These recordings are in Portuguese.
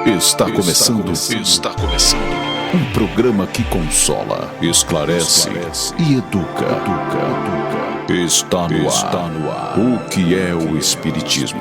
Está começando. Um programa que consola, esclarece e educa. Está no ar. O que é o Espiritismo?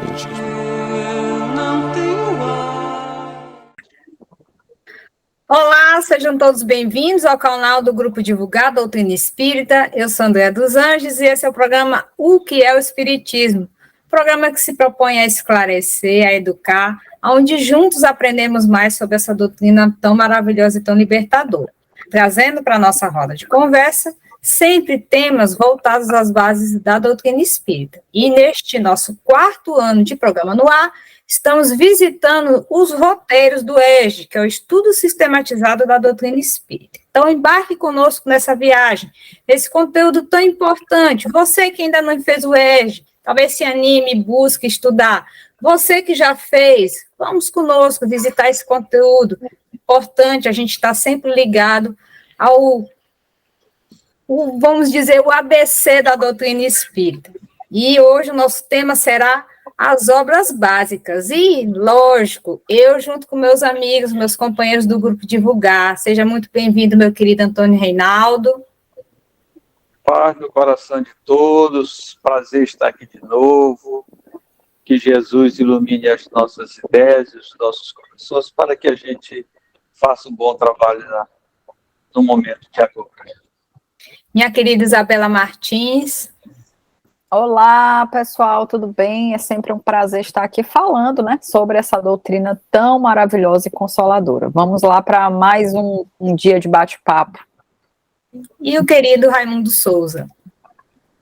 Olá, sejam todos bem-vindos ao canal do Grupo Divulgar Doutrina Espírita. Eu sou Andréa dos Anjos e esse é o programa O que é o Espiritismo? Programa que se propõe a esclarecer, a educar, onde juntos aprendemos mais sobre essa doutrina tão maravilhosa e tão libertadora, trazendo para a nossa roda de conversa sempre temas voltados às bases da doutrina espírita. E neste nosso 4º ano de programa no ar, estamos visitando os roteiros do EJE, que é o Estudo Sistematizado da Doutrina Espírita. Então, embarque conosco nessa viagem, nesse conteúdo tão importante. Você que ainda não fez o EJE, talvez se anime, busque estudar. Você que já fez, vamos conosco visitar esse conteúdo. Importante, a gente está sempre ligado ao, vamos dizer, o ABC da doutrina espírita. E hoje o nosso tema será as obras básicas. E, lógico, eu junto com meus amigos, meus companheiros do Grupo Divulgar. Seja muito bem-vindo, meu querido Antônio Reinaldo. Paz no coração de todos, prazer estar aqui de novo, que Jesus ilumine as nossas ideias e os nossos corações para que a gente faça um bom trabalho no momento de agora. Minha querida Isabela Martins. Olá, pessoal, tudo bem? É sempre um prazer estar aqui falando, sobre essa doutrina tão maravilhosa e consoladora. Vamos lá para mais um dia de bate-papo. E o querido Raimundo Souza.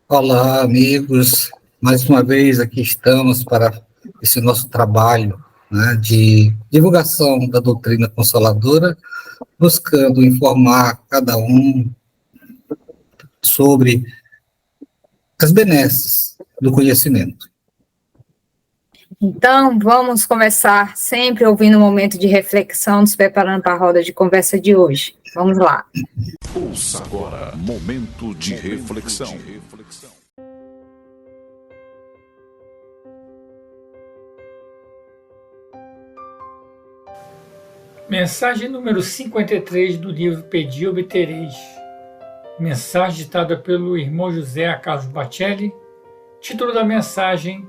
Olá, amigos. Mais uma vez aqui estamos para esse nosso trabalho de divulgação da doutrina consoladora, buscando informar cada um sobre as benesses do conhecimento. Então, vamos começar sempre ouvindo um momento de reflexão, nos preparando para a roda de conversa de hoje. Vamos lá. Ouça agora, momento de reflexão. Mensagem número 53 do livro Pedi e Obtereis. Mensagem ditada pelo irmão José Carlos Bacelli. Título da mensagem: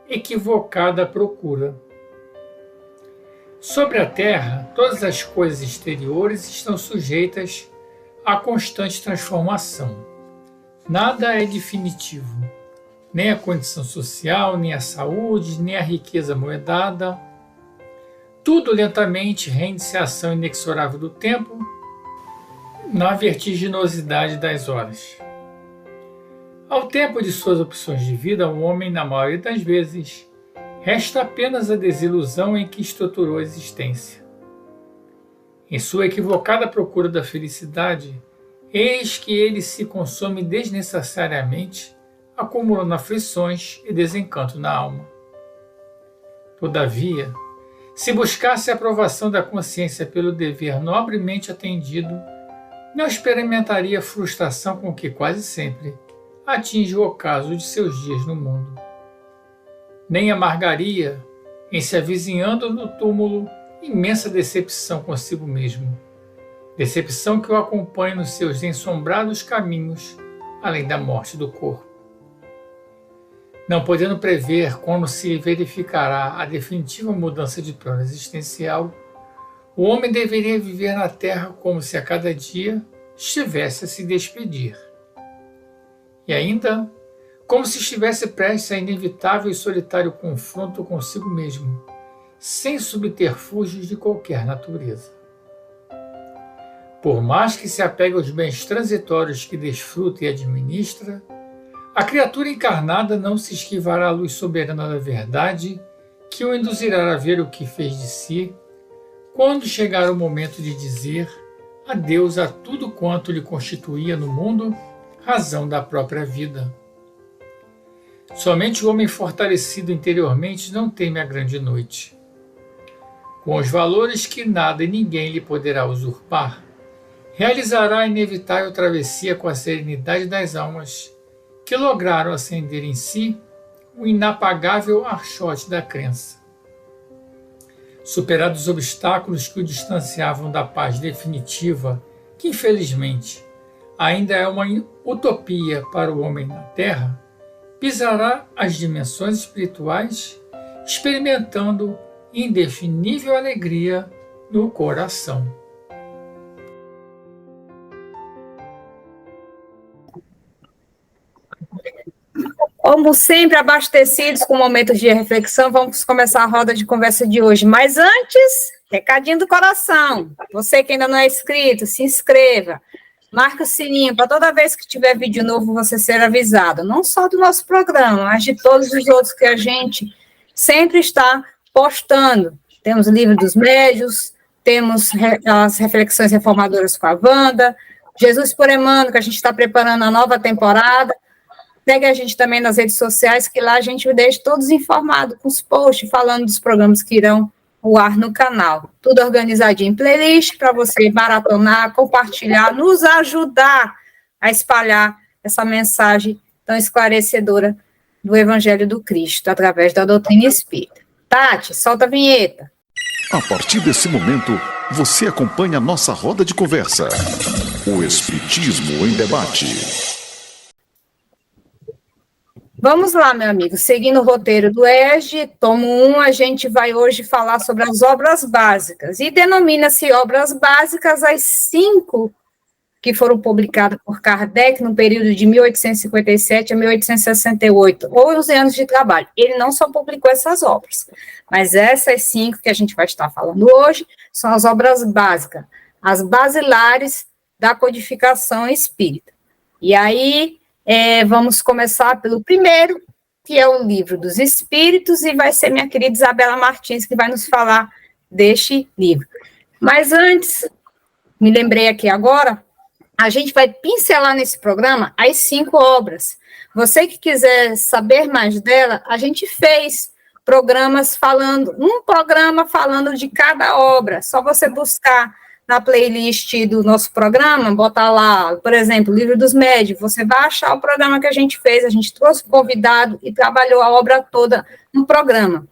Equivocada Procura. Sobre a Terra, todas as coisas exteriores estão sujeitas à constante transformação. Nada é definitivo, nem a condição social, nem a saúde, nem a riqueza moedada. Tudo lentamente rende-se à ação inexorável do tempo, na vertiginosidade das horas. Ao tempo de suas opções de vida, o homem, na maioria das vezes, resta apenas a desilusão em que estruturou a existência. Em sua equivocada procura da felicidade, eis que ele se consome desnecessariamente, acumulando aflições e desencanto na alma. Todavia, se buscasse a aprovação da consciência pelo dever nobremente atendido, não experimentaria a frustração com que quase sempre atinge o ocaso de seus dias no mundo. Nem amargaria, em se avizinhando no túmulo, imensa decepção consigo mesmo. Decepção que o acompanha nos seus ensombrados caminhos, além da morte do corpo. Não podendo prever quando se verificará a definitiva mudança de plano existencial, o homem deveria viver na Terra como se a cada dia estivesse a se despedir. E ainda, como se estivesse prestes a inevitável e solitário confronto consigo mesmo, sem subterfúgios de qualquer natureza. Por mais que se apegue aos bens transitórios que desfruta e administra, a criatura encarnada não se esquivará à luz soberana da verdade que o induzirá a ver o que fez de si, quando chegar o momento de dizer adeus a tudo quanto lhe constituía no mundo razão da própria vida. Somente o homem fortalecido interiormente não teme a grande noite. Com os valores que nada e ninguém lhe poderá usurpar, realizará a inevitável travessia com a serenidade das almas que lograram acender em si o inapagável archote da crença. Superados os obstáculos que o distanciavam da paz definitiva, que infelizmente ainda é uma utopia para o homem na Terra, pisará as dimensões espirituais, experimentando indefinível alegria no coração. Como sempre, abastecidos com momentos de reflexão, vamos começar a roda de conversa de hoje. Mas antes, recadinho do coração. Você que ainda não é inscrito, se inscreva. Marca o sininho para toda vez que tiver vídeo novo você ser avisado. Não só do nosso programa, mas de todos os outros que a gente sempre está postando. Temos o Livro dos Médios, temos as reflexões reformadoras com a Wanda, Jesus por Emmanuel, que a gente está preparando a nova temporada. Segue a gente também nas redes sociais, que lá a gente deixa todos informados com os posts falando dos programas que irão ao ar no canal. Tudo organizadinho em playlist para você maratonar, compartilhar, nos ajudar a espalhar essa mensagem tão esclarecedora do Evangelho do Cristo, através da doutrina espírita. Tati, solta a vinheta. A partir desse momento, você acompanha a nossa roda de conversa. O Espiritismo em Debate. Vamos lá, meu amigo, seguindo o roteiro do ESG, tomo 1, a gente vai hoje falar sobre as obras básicas, e denomina-se obras básicas as 5 que foram publicadas por Kardec no período de 1857 a 1868, 11 anos de trabalho. Ele não só publicou essas obras, mas essas 5 que a gente vai estar falando hoje são as obras básicas, as basilares da codificação espírita. E aí, vamos começar pelo primeiro, que é o Livro dos Espíritos, e vai ser minha querida Isabela Martins que vai nos falar deste livro. Mas antes, me lembrei aqui agora, a gente vai pincelar nesse programa as 5 obras. Você que quiser saber mais dela, a gente fez programas um programa falando de cada obra, só você buscar na playlist do nosso programa, botar lá, por exemplo, Livro dos Médios, você vai achar o programa que a gente fez, a gente trouxe o convidado e trabalhou a obra toda no programa.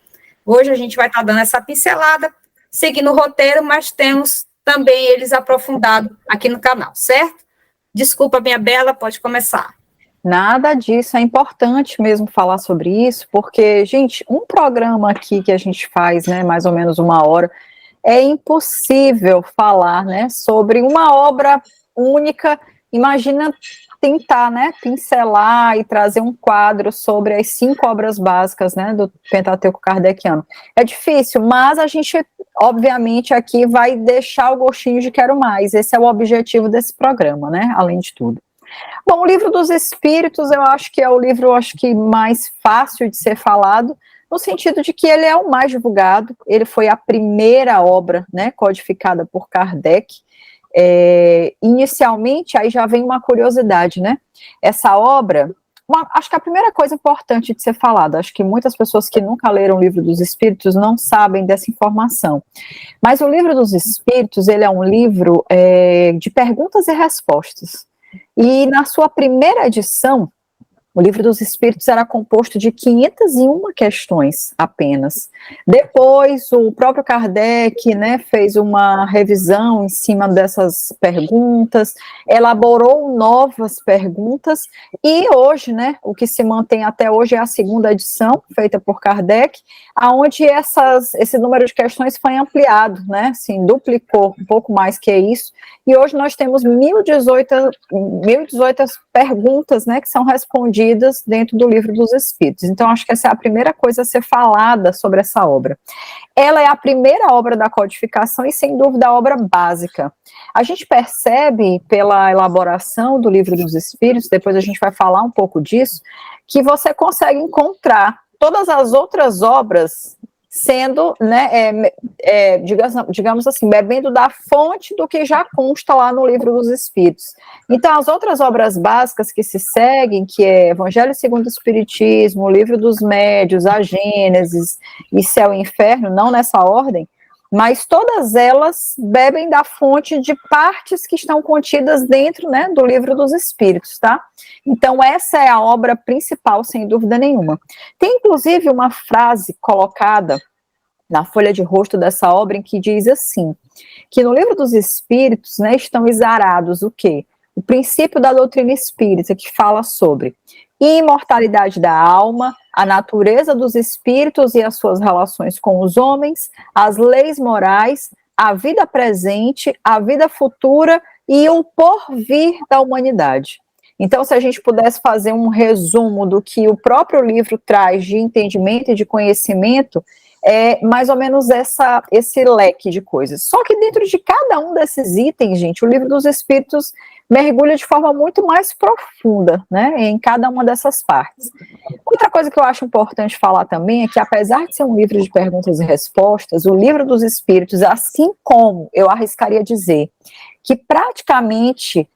Hoje a gente vai estar dando essa pincelada, seguindo o roteiro, mas temos também eles aprofundados aqui no canal, certo? Desculpa, minha bela, pode começar. Nada disso, é importante mesmo falar sobre isso, porque, gente, um programa aqui que a gente faz, né, mais ou menos 1 hora, é impossível falar, né, sobre uma obra única. Imagina tentar, né, pincelar e trazer um quadro sobre as 5 obras básicas, né, do Pentateuco Kardeciano. É difícil, mas a gente, obviamente, aqui vai deixar o gostinho de quero mais. Esse é o objetivo desse programa, né, além de tudo. Bom, o Livro dos Espíritos, eu acho que é o livro, mais fácil de ser falado, no sentido de que ele é o mais divulgado, ele foi a primeira obra, né, codificada por Kardec. Inicialmente, aí já vem uma curiosidade, né, essa obra, acho que a primeira coisa importante de ser falada, acho que muitas pessoas que nunca leram o Livro dos Espíritos não sabem dessa informação, mas o Livro dos Espíritos, ele é um livro de perguntas e respostas, e na sua primeira edição, o Livro dos Espíritos era composto de 501 questões apenas. Depois, o próprio Kardec, né, fez uma revisão em cima dessas perguntas, elaborou novas perguntas, e hoje, né, o que se mantém até hoje é a 2ª edição, feita por Kardec, onde esse número de questões foi ampliado, né, assim, duplicou um pouco mais que isso, e hoje nós temos 1018 perguntas, né, que são respondidas dentro do Livro dos Espíritos. Então, acho que essa é a primeira coisa a ser falada sobre essa obra. Ela é a primeira obra da codificação e, sem dúvida, a obra básica. A gente percebe, pela elaboração do Livro dos Espíritos, depois a gente vai falar um pouco disso, que você consegue encontrar todas as outras obras sendo, né, digamos assim, bebendo da fonte do que já consta lá no Livro dos Espíritos. Então, as outras obras básicas que se seguem, que é Evangelho segundo o Espiritismo, o Livro dos Médios, a Gênesis e Céu e Inferno, não nessa ordem, mas todas elas bebem da fonte de partes que estão contidas dentro, né, do Livro dos Espíritos, tá? Então, essa é a obra principal, sem dúvida nenhuma. Tem, inclusive, uma frase colocada na folha de rosto dessa obra, em que diz assim, que no Livro dos Espíritos, né, estão exarados o quê? O princípio da doutrina espírita, que fala sobre imortalidade da alma, a natureza dos espíritos e as suas relações com os homens, as leis morais, a vida presente, a vida futura e o porvir da humanidade. Então, se a gente pudesse fazer um resumo do que o próprio livro traz de entendimento e de conhecimento, é mais ou menos esse leque de coisas. Só que dentro de cada um desses itens, gente, o Livro dos Espíritos mergulha de forma muito mais profunda, né, em cada uma dessas partes. Outra coisa que eu acho importante falar também é que, apesar de ser um livro de perguntas e respostas, o Livro dos Espíritos, assim como eu arriscaria dizer que praticamente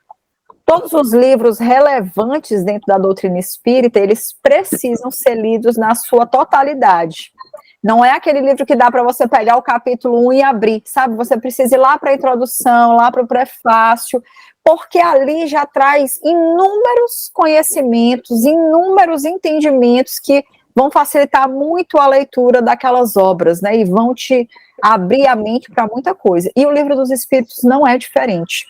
todos os livros relevantes dentro da doutrina espírita, eles precisam ser lidos na sua totalidade. Não é aquele livro que dá para você pegar o capítulo 1 e abrir, sabe? Você precisa ir lá para a introdução, lá para o prefácio, porque ali já traz inúmeros conhecimentos, inúmeros entendimentos que vão facilitar muito a leitura daquelas obras, né? E vão te abrir a mente para muita coisa. E o Livro dos Espíritos não é diferente.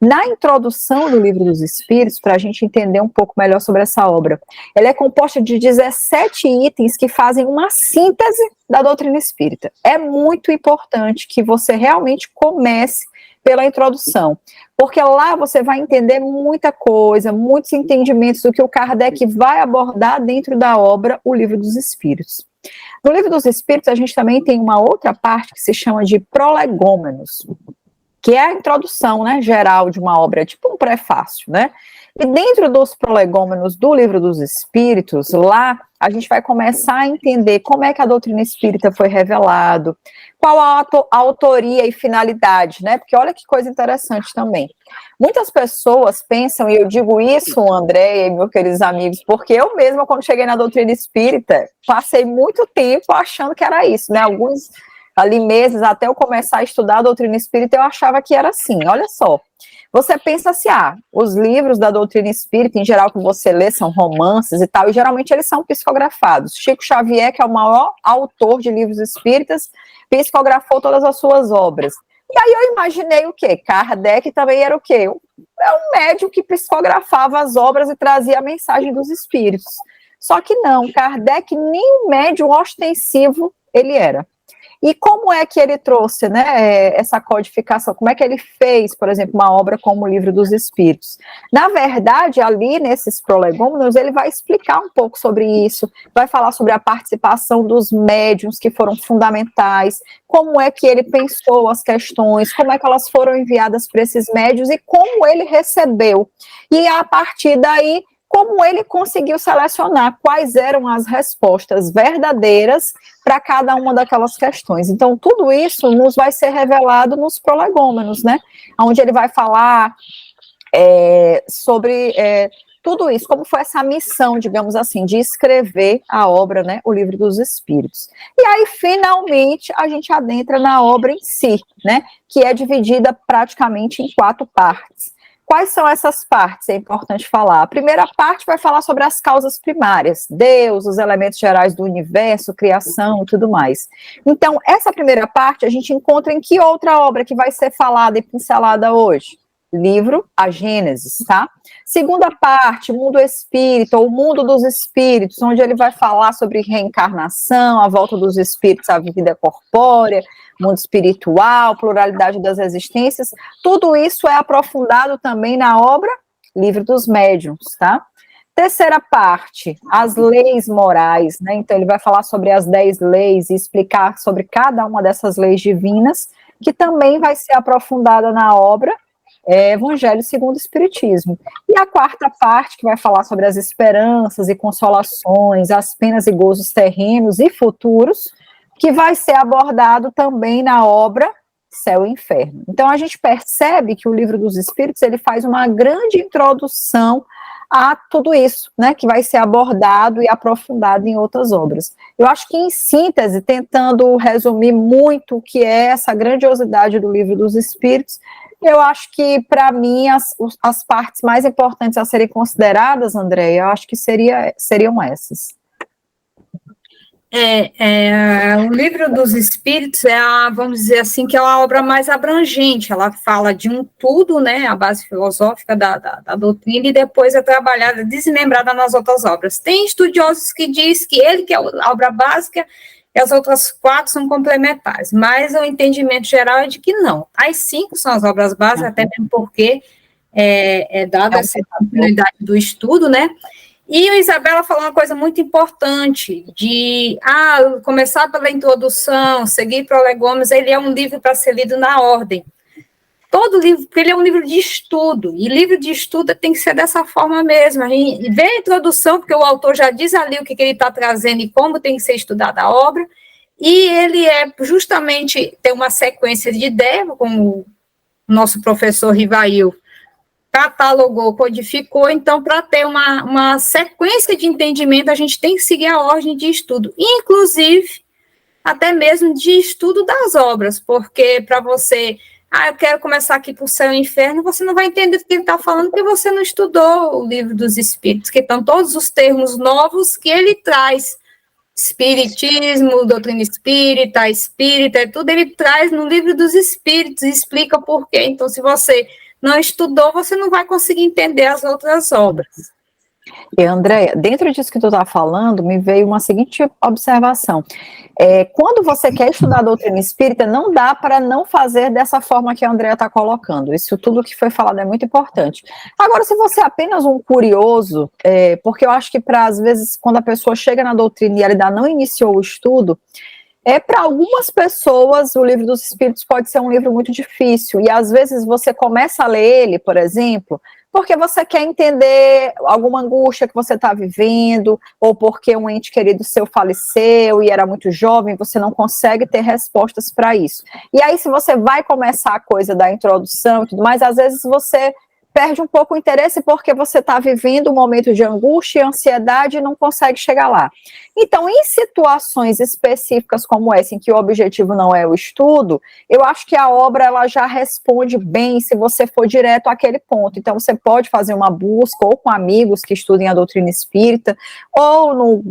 Na introdução do Livro dos Espíritos, para a gente entender um pouco melhor sobre essa obra, ela é composta de 17 itens que fazem uma síntese da doutrina espírita. É muito importante que você realmente comece pela introdução, porque lá você vai entender muita coisa, muitos entendimentos do que o Kardec vai abordar dentro da obra O Livro dos Espíritos. No Livro dos Espíritos, a gente também tem uma outra parte que se chama de prolegômenos, que é a introdução, né, geral de uma obra, tipo um prefácio, né? E dentro dos prolegômenos do Livro dos Espíritos, lá a gente vai começar a entender como é que a doutrina espírita foi revelado, qual a autoria e finalidade, né? Porque olha que coisa interessante também. Muitas pessoas pensam, e eu digo isso, André e meus queridos amigos, porque eu mesma, quando cheguei na doutrina espírita, passei muito tempo achando que era isso, né? Alguns ali meses, até eu começar a estudar a doutrina espírita, eu achava que era assim. Olha só, você pensa assim, os livros da doutrina espírita, em geral, que você lê, são romances e tal, e geralmente eles são psicografados. Chico Xavier, que é o maior autor de livros espíritas, psicografou todas as suas obras. E aí eu imaginei o quê? Kardec também era o quê? É um médium que psicografava as obras e trazia a mensagem dos espíritos. Só que não, Kardec nem um médium ostensivo ele era. E como é que ele trouxe, né, essa codificação? Como é que ele fez, por exemplo, uma obra como o Livro dos Espíritos? Na verdade, ali nesses prolegômenos, ele vai explicar um pouco sobre isso, vai falar sobre a participação dos médiuns que foram fundamentais, como é que ele pensou as questões, como é que elas foram enviadas para esses médiuns e como ele recebeu. E a partir daí, como ele conseguiu selecionar quais eram as respostas verdadeiras para cada uma daquelas questões. Então, tudo isso nos vai ser revelado nos prolegômenos, né? Onde ele vai falar sobre tudo isso, como foi essa missão, digamos assim, de escrever a obra, né, o Livro dos Espíritos. E aí, finalmente, a gente adentra na obra em si, né, que é dividida praticamente em 4 partes. Quais são essas partes? É importante falar. A primeira parte vai falar sobre as causas primárias, Deus, os elementos gerais do universo, criação e tudo mais. Então, essa primeira parte a gente encontra em que outra obra que vai ser falada e pincelada hoje? Livro A Gênesis, tá? Segunda parte, Mundo Espírita, ou Mundo dos Espíritos, onde ele vai falar sobre reencarnação, a volta dos espíritos à vida corpórea, mundo espiritual, pluralidade das existências. Tudo isso é aprofundado também na obra Livro dos Médiuns, tá? Terceira parte, as leis morais, né? Então ele vai falar sobre as 10 leis e explicar sobre cada uma dessas leis divinas, que também vai ser aprofundada na obra Evangelho segundo o Espiritismo. E a quarta parte, que vai falar sobre as esperanças e consolações, as penas e gozos terrenos e futuros, que vai ser abordado também na obra Céu e Inferno. Então, a gente percebe que o Livro dos Espíritos, ele faz uma grande introdução a tudo isso, né, que vai ser abordado e aprofundado em outras obras. Eu acho que, em síntese, tentando resumir muito o que é essa grandiosidade do Livro dos Espíritos, eu acho que, para mim, as partes mais importantes a serem consideradas, André, eu acho que seriam essas. O Livro dos Espíritos vamos dizer assim, que é uma obra mais abrangente, ela fala de um tudo, né, a base filosófica da doutrina, e depois é trabalhada, desmembrada nas outras obras. Tem estudiosos que dizem que ele que é a obra básica, e as outras 4 são complementares, mas o entendimento geral é de que não. As 5 são as obras básicas, até mesmo porque dada essa continuidade do estudo, né? E a Isabela falou uma coisa muito importante, de começar pela introdução, seguir prolegômenos, ele é um livro para ser lido na ordem. Todo livro, porque ele é um livro de estudo, e livro de estudo tem que ser dessa forma mesmo. A gente vê a introdução, porque o autor já diz ali o que ele está trazendo e como tem que ser estudada a obra, e ele justamente tem uma sequência de ideias, como o nosso professor Rivail catalogou, codificou, então, para ter uma sequência de entendimento, a gente tem que seguir a ordem de estudo, inclusive, até mesmo de estudo das obras, porque para você, eu quero começar aqui por Céu e Inferno, você não vai entender o que ele está falando, porque você não estudou o Livro dos Espíritos, que estão todos os termos novos que ele traz, espiritismo, doutrina espírita, tudo ele traz no Livro dos Espíritos, e explica por quê. Então, se você não estudou, você não vai conseguir entender as outras obras. E, Andréia, dentro disso que tu está falando, me veio uma seguinte observação. Quando você quer estudar a doutrina espírita, não dá para não fazer dessa forma que a Andréia está colocando. Isso tudo que foi falado é muito importante. Agora, se você é apenas um curioso, porque eu acho que às vezes, quando a pessoa chega na doutrina e ela ainda não iniciou o estudo, para algumas pessoas, o Livro dos Espíritos pode ser um livro muito difícil, e às vezes você começa a ler ele, por exemplo, porque você quer entender alguma angústia que você está vivendo, ou porque um ente querido seu faleceu e era muito jovem, você não consegue ter respostas para isso. E aí, se você vai começar a coisa da introdução e tudo mais, às vezes você perde um pouco o interesse porque você está vivendo um momento de angústia e ansiedade e não consegue chegar lá. Então, em situações específicas como essa, em que o objetivo não é o estudo, eu acho que a obra ela já responde bem se você for direto àquele ponto. Então, você pode fazer uma busca, ou com amigos que estudem a doutrina espírita, ou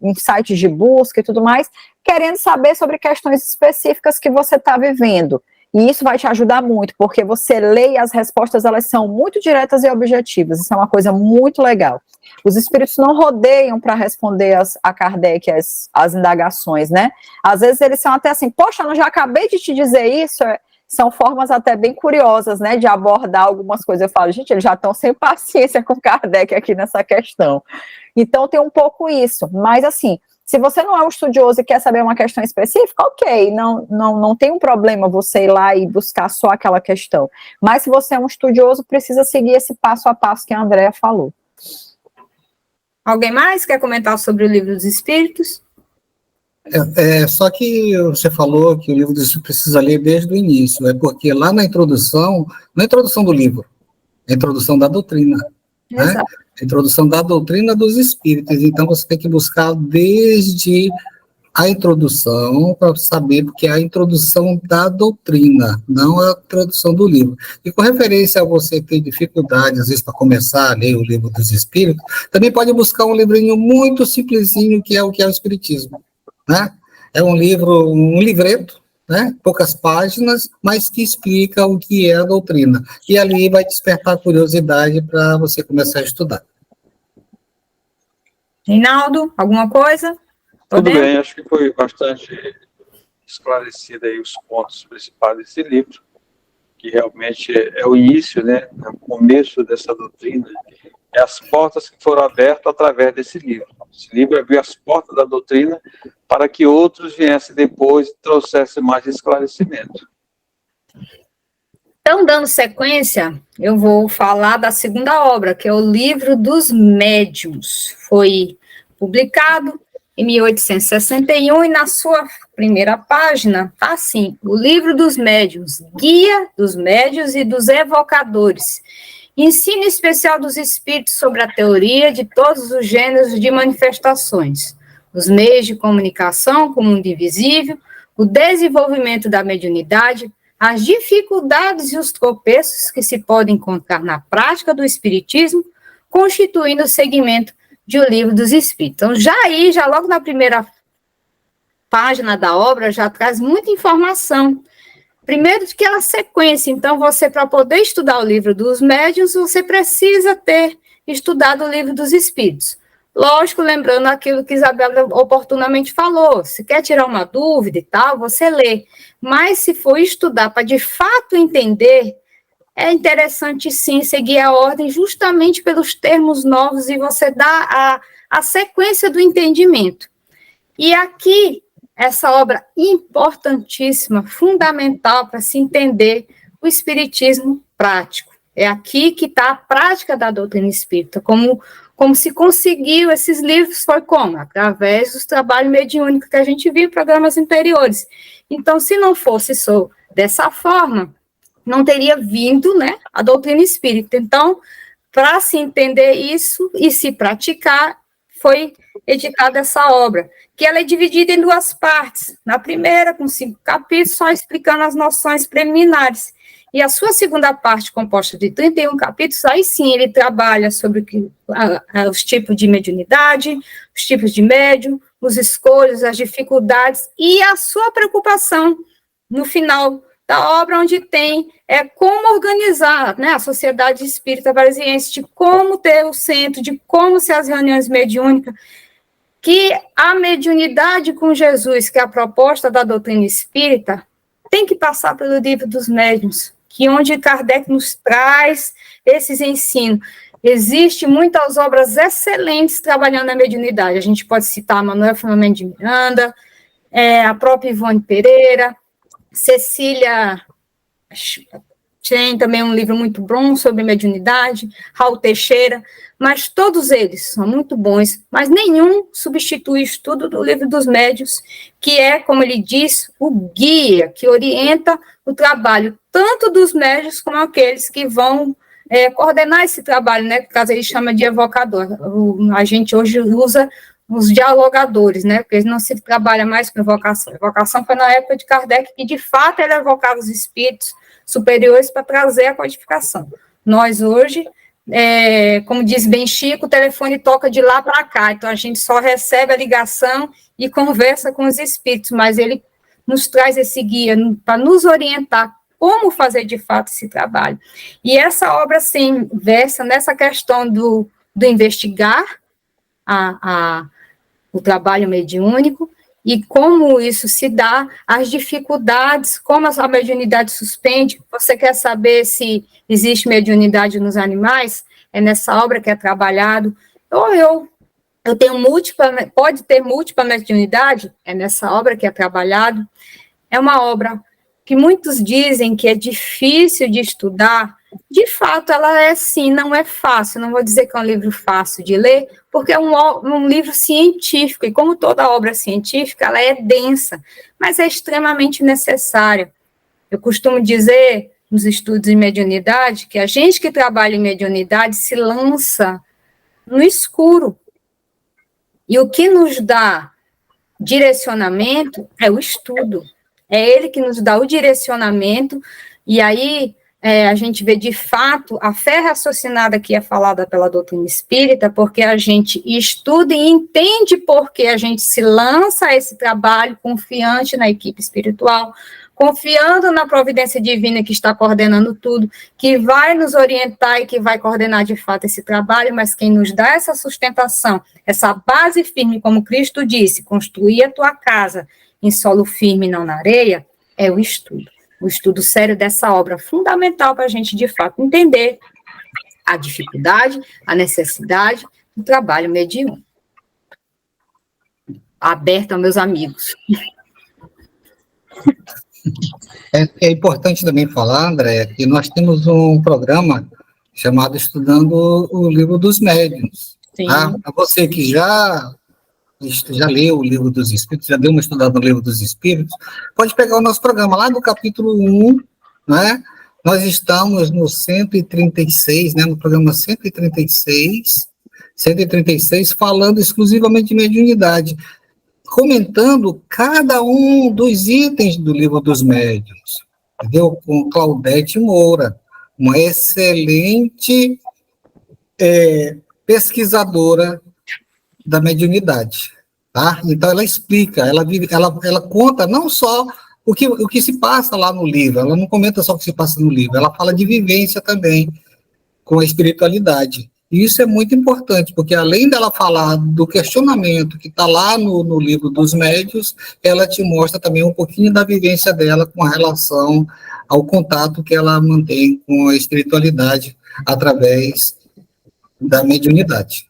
em sites de busca e tudo mais, querendo saber sobre questões específicas que você está vivendo. E isso vai te ajudar muito, porque você lê e as respostas, elas são muito diretas e objetivas. Isso é uma coisa muito legal. Os espíritos não rodeiam para responder a Kardec as indagações, né? Às vezes eles são até assim, poxa, eu já acabei de te dizer isso. São formas até bem curiosas, né, de abordar algumas coisas. Eu falo, gente, eles já estão sem paciência com Kardec aqui nessa questão. Então tem um pouco isso, mas assim, se você não é um estudioso e quer saber uma questão específica, ok, não tem um problema você ir lá e buscar só aquela questão. Mas se você é um estudioso, precisa seguir esse passo a passo que a Andréia falou. Alguém mais quer comentar sobre o Livro dos Espíritos? Só que você falou que o Livro dos Espíritos precisa ler desde o início, porque lá na introdução, não é a introdução do livro, é a introdução da doutrina. Né? A introdução da doutrina dos espíritos, então você tem que buscar desde a introdução para saber, porque é a introdução da doutrina, não a introdução do livro. E com referência a você ter dificuldade, às vezes, para começar a ler o Livro dos Espíritos, também pode buscar um livrinho muito simplesinho, que é o Espiritismo. Né? É um livro, um livreto, né? Poucas páginas, mas que explica o que é a doutrina. E ali vai despertar curiosidade para você começar a estudar. Reinaldo, alguma coisa? Tudo bem, acho que foi bastante esclarecido aí os pontos principais desse livro, que realmente é o início, né? É o começo dessa doutrina. É as portas que foram abertas através desse livro. Esse livro abriu as portas da doutrina para que outros viessem depois e trouxessem mais esclarecimento. Então, dando sequência, eu vou falar da segunda obra, que é o Livro dos Médiuns. Foi publicado em 1861 e na sua primeira página está assim, o Livro dos Médiuns, Guia dos Médiuns e dos Evocadores. Ensino especial dos espíritos sobre a teoria de todos os gêneros de manifestações, os meios de comunicação com o mundo invisível, o desenvolvimento da mediunidade, as dificuldades e os tropeços que se podem encontrar na prática do espiritismo, constituindo o segmento de O Livro dos Espíritos. Então, já logo na primeira página da obra já traz muita informação. Primeiro, que ela sequência. Então, você, para poder estudar o livro dos médiuns, você precisa ter estudado o livro dos espíritos. Lógico, lembrando aquilo que Isabela oportunamente falou, se quer tirar uma dúvida e tal, você lê. Mas se for estudar para de fato entender, é interessante sim seguir a ordem justamente pelos termos novos e você dá a sequência do entendimento. E aqui, essa obra importantíssima, fundamental para se entender o espiritismo prático. É aqui que está a prática da doutrina espírita, como se conseguiu esses livros, foi como? Através dos trabalhos mediúnicos que a gente viu em programas anteriores. Então, se não fosse só dessa forma, não teria vindo, né, a doutrina espírita. Então, para se entender isso e se praticar, foi editada essa obra, que ela é dividida em duas partes. Na primeira, com 5 capítulos, só explicando as noções preliminares. E a sua segunda parte, composta de 31 capítulos, aí sim ele trabalha sobre os tipos de mediunidade, os tipos de médium, os escolhas, as dificuldades e a sua preocupação no final da obra, onde tem como organizar, né, a Sociedade Espírita Parisiense, de como ter o centro, de como ser as reuniões mediúnicas, que a mediunidade com Jesus, que é a proposta da doutrina espírita, tem que passar pelo livro dos médiuns, que onde Kardec nos traz esses ensinos. Existem muitas obras excelentes trabalhando a mediunidade. A gente pode citar Manuel Filomeno de Miranda, a própria Ivone Pereira, Cecília tem também um livro muito bom sobre mediunidade, Raul Teixeira, mas todos eles são muito bons, mas nenhum substitui o estudo do livro dos médiuns, que é, como ele diz, o guia que orienta o trabalho tanto dos médiuns como aqueles que vão coordenar esse trabalho, né? No caso, ele chama de evocador. A gente hoje usa os dialogadores, né? Porque não se trabalha mais com evocação. A evocação foi na época de Kardec, que de fato ele evocava os espíritos superiores para trazer a codificação. Nós hoje, como diz bem Chico, o telefone toca de lá para cá, então a gente só recebe a ligação e conversa com os espíritos, mas ele nos traz esse guia para nos orientar como fazer de fato esse trabalho. E essa obra, sim, versa nessa questão do investigar o trabalho mediúnico e como isso se dá, as dificuldades, como a mediunidade suspende. Você quer saber se existe mediunidade nos animais? É nessa obra que é trabalhado. Ou eu tenho pode ter múltipla mediunidade? É nessa obra que é trabalhado. É uma obra que muitos dizem que é difícil de estudar. De fato, ela é sim, não é fácil. Não vou dizer que é um livro fácil de ler, porque é um livro científico, e como toda obra científica, ela é densa, mas é extremamente necessária. Eu costumo dizer, nos estudos de mediunidade, que a gente que trabalha em mediunidade se lança no escuro. E o que nos dá direcionamento é o estudo. É ele que nos dá o direcionamento, e aí a gente vê, de fato, a fé raciocinada que é falada pela doutrina espírita, porque a gente estuda e entende porque a gente se lança a esse trabalho confiante na equipe espiritual, confiando na providência divina que está coordenando tudo, que vai nos orientar e que vai coordenar, de fato, esse trabalho, mas quem nos dá essa sustentação, essa base firme, como Cristo disse, construir a tua casa em solo firme e não na areia, é o estudo sério dessa obra, fundamental para a gente, de fato, entender a dificuldade, a necessidade do trabalho mediúnico. Aberto aos meus amigos. É importante também falar, André, que nós temos um programa chamado Estudando o Livro dos Médiuns. Sim. Tá? Para você que já leu o Livro dos Espíritos, já deu uma estudada no Livro dos Espíritos, pode pegar o nosso programa lá do capítulo 1, né? Nós estamos no 136, né? No programa 136, falando exclusivamente de mediunidade, comentando cada um dos itens do Livro dos Médiuns, entendeu? Com Claudete Moura, uma excelente pesquisadora da mediunidade. tá? Então ela explica, ela conta não só o que se passa lá no livro, ela não comenta só o que se passa no livro, ela fala de vivência também com a espiritualidade. E isso é muito importante, porque além dela falar do questionamento que está lá no livro dos médiuns, ela te mostra também um pouquinho da vivência dela com relação ao contato que ela mantém com a espiritualidade através da mediunidade.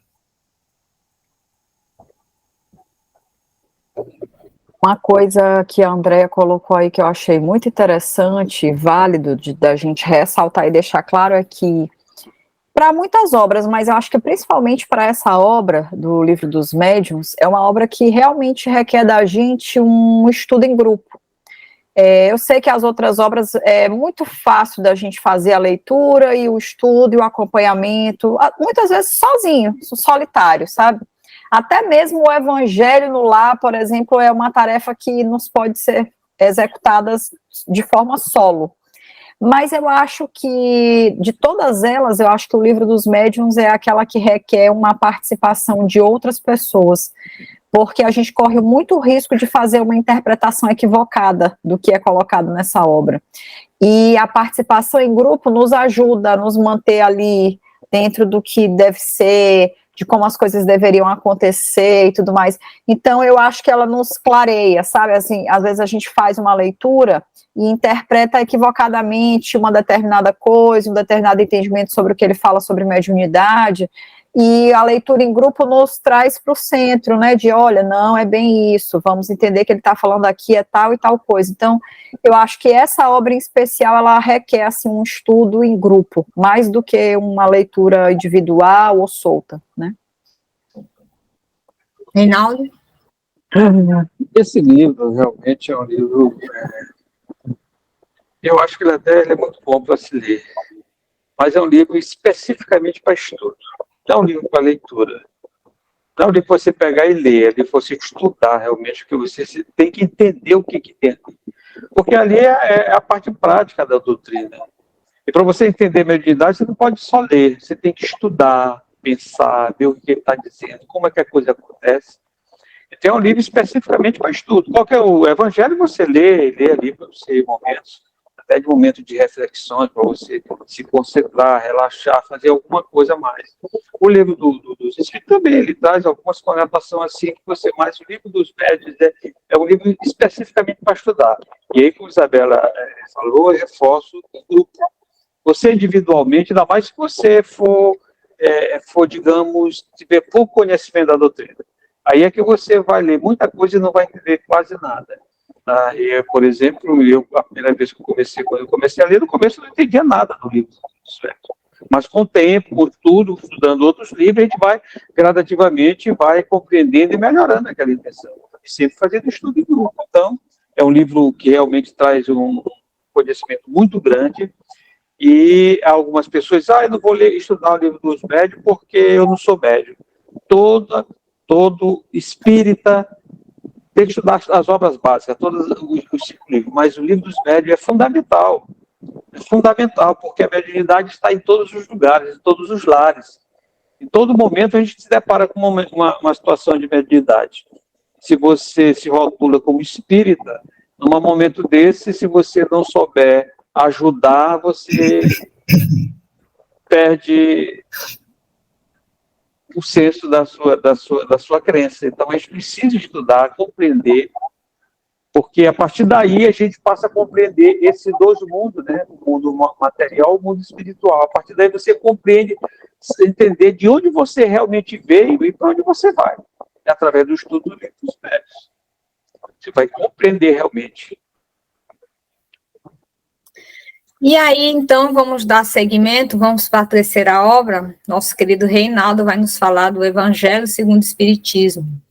Uma coisa que a Andrea colocou aí que eu achei muito interessante e válido da gente ressaltar e deixar claro é que para muitas obras, mas eu acho que principalmente para essa obra do Livro dos Médiuns, é uma obra que realmente requer da gente um estudo em grupo. Eu sei que as outras obras é muito fácil da gente fazer a leitura e o estudo e o acompanhamento, muitas vezes sozinho, solitário, sabe? Até mesmo o Evangelho no Lar, por exemplo, é uma tarefa que nos pode ser executada de forma solo. Mas eu acho que, de todas elas, eu acho que o Livro dos Médiuns é aquela que requer uma participação de outras pessoas, porque a gente corre muito risco de fazer uma interpretação equivocada do que é colocado nessa obra. E a participação em grupo nos ajuda a nos manter ali dentro do que deve ser, de como as coisas deveriam acontecer e tudo mais. Então, eu acho que ela nos clareia, sabe? Assim, às vezes a gente faz uma leitura e interpreta equivocadamente uma determinada coisa, um determinado entendimento sobre o que ele fala sobre mediunidade, e a leitura em grupo nos traz para o centro, né, de olha, não, é bem isso, vamos entender que ele está falando aqui é tal e tal coisa. Então, eu acho que essa obra em especial, ela requer, assim, um estudo em grupo, mais do que uma leitura individual ou solta, né. Reinaldo? Esse livro realmente é um livro, eu acho que ele é muito bom para se ler, mas é um livro especificamente para estudo, não é um livro para leitura, não é um livro para você pegar e ler, é um livro para você estudar realmente, porque você tem que entender o que tem ali, porque ali é a parte prática da doutrina, e para você entender a mediunidade, você não pode só ler, você tem que estudar, pensar, ver o que ele está dizendo, como é que a coisa acontece. Tem um livro especificamente para estudo. Qual que é o Evangelho? Você lê ali para você momentos, até de momentos de reflexões, para você se concentrar, relaxar, fazer alguma coisa a mais. O livro dos Espíritos também, ele traz algumas conotações assim, que você mais, o livro dos médiuns é um livro especificamente para estudar. E aí, como a Isabela falou, eu reforço o grupo. Você individualmente, ainda mais se você for, digamos, tiver pouco conhecimento da doutrina. Aí é que você vai ler muita coisa e não vai entender quase nada. Por exemplo, a primeira vez que quando eu comecei a ler, no começo eu não entendia nada do livro. Mas com o tempo, com tudo, estudando outros livros, a gente vai gradativamente compreendendo e melhorando aquela intenção. E sempre fazendo estudo em grupo. Então, é um livro que realmente traz um conhecimento muito grande. E algumas pessoas, eu não vou estudar o livro dos médiuns porque eu não sou médium. Todo espírita tem que estudar as obras básicas, todos os 5 livros, mas o livro dos médiuns é fundamental, porque a mediunidade está em todos os lugares, em todos os lares. Em todo momento a gente se depara com uma situação de mediunidade. Se você se rotula como espírita, num momento desse, se você não souber ajudar, você perde o senso da sua crença. Então, a gente precisa estudar, compreender, porque a partir daí a gente passa a compreender esses dois mundos, né? O mundo material e o mundo espiritual. A partir daí você compreende, entender de onde você realmente veio e para onde você vai. É através do estudo dos livros médiuns. Você vai compreender realmente. E aí, então, vamos dar seguimento, vamos para a terceira obra. Nosso querido Reinaldo vai nos falar do Evangelho segundo o Espiritismo.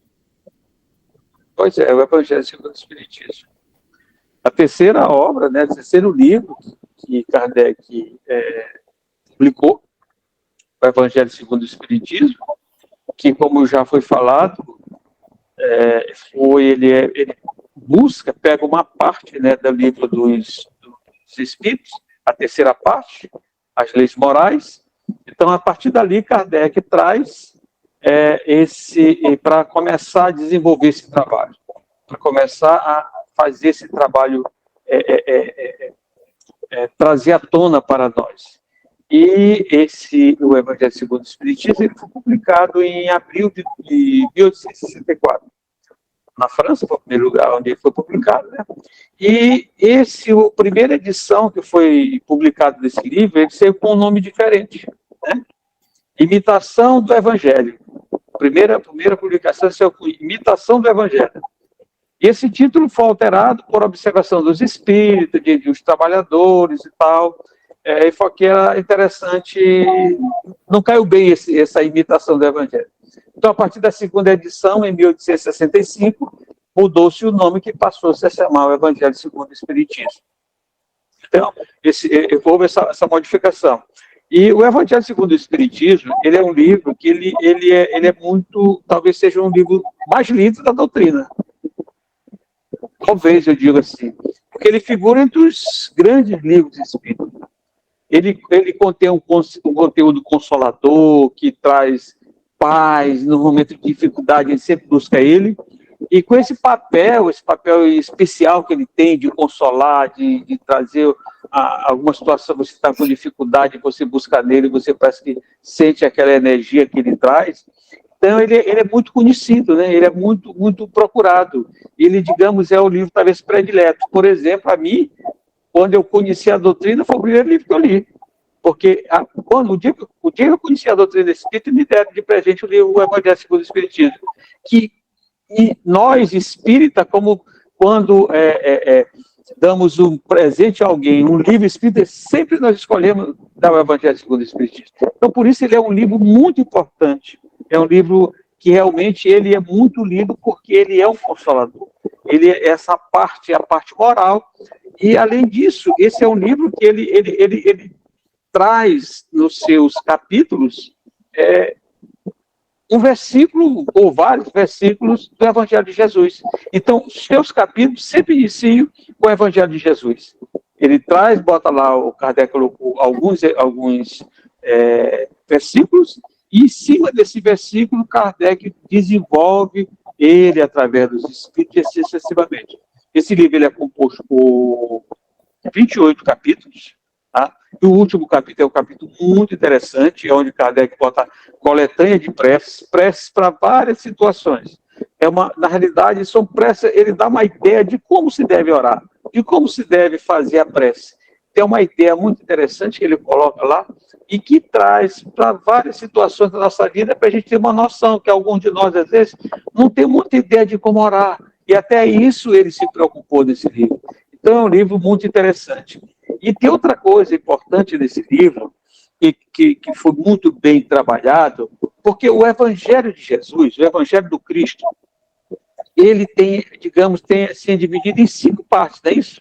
Pois é, o Evangelho segundo o Espiritismo. A terceira obra, né, o terceiro livro que Kardec publicou, o Evangelho segundo o Espiritismo, que, como já foi falado, ele busca, pega uma parte, né, do livro dos Espíritos, a terceira parte, as leis morais. Então, a partir dali, Kardec traz para começar a desenvolver esse trabalho, para começar a fazer esse trabalho, trazer à tona para nós. E o Evangelho segundo o Espiritismo, ele foi publicado em abril de 1864. Na França, foi o primeiro lugar onde ele foi publicado, né? E a primeira edição que foi publicada desse livro, ele saiu com um nome diferente, né? Imitação do Evangelho. A primeira publicação saiu com Imitação do Evangelho. E esse título foi alterado por observação dos espíritos, dos trabalhadores e tal, e foi que era interessante, não caiu bem essa imitação do Evangelho. Então, a partir da segunda edição, em 1865, mudou-se o nome que passou a se chamar o Evangelho segundo o Espiritismo. Então, houve essa modificação. E o Evangelho segundo o Espiritismo, ele é um livro que ele é muito, talvez seja um livro mais lido da doutrina. Talvez eu diga assim, porque ele figura entre os grandes livros espíritas. Ele contém um conteúdo consolador, que traz paz no momento de dificuldade, ele sempre busca ele. E com esse papel especial que ele tem de consolar, de trazer alguma situação, você está com dificuldade, você busca nele, você parece que sente aquela energia que ele traz. Então, ele é muito conhecido, né? Ele é muito, muito procurado. Ele, digamos, é o livro talvez predileto. Por exemplo, a mim, quando eu conheci a doutrina, foi o primeiro livro que eu li. Porque o dia que eu conheci a doutrina espírita, me deram de presente o livro O Evangelho segundo o Espiritismo. E nós, espírita, como quando damos um presente a alguém, um livro espírita, sempre nós escolhemos dar o Evangelho segundo o Espiritismo. Então, por isso, ele é um livro muito importante. É um livro que realmente ele é muito lido porque ele é um consolador. Essa parte é a parte moral. E, além disso, esse é um livro que ele traz nos seus capítulos um versículo ou vários versículos do Evangelho de Jesus. Então, os seus capítulos sempre iniciam com o Evangelho de Jesus. Ele bota lá, o Kardec colocou alguns versículos, e em cima desse versículo, Kardec desenvolve ele através dos espíritos excessivamente. Esse livro ele é composto por 28 capítulos, tá? E o último capítulo é um capítulo muito interessante, onde Kardec bota coletânea de preces para várias situações. Na realidade, são preces, ele dá uma ideia de como se deve orar, de como se deve fazer a prece. Tem uma ideia muito interessante que ele coloca lá e que traz para várias situações da nossa vida para a gente ter uma noção, que alguns de nós, às vezes, não tem muita ideia de como orar. E até isso ele se preocupou nesse livro. Então, é um livro muito interessante. E tem outra coisa importante nesse livro, que foi muito bem trabalhado, porque o Evangelho de Jesus, o Evangelho do Cristo, ele tem, digamos, assim, dividido em 5 partes, não é isso?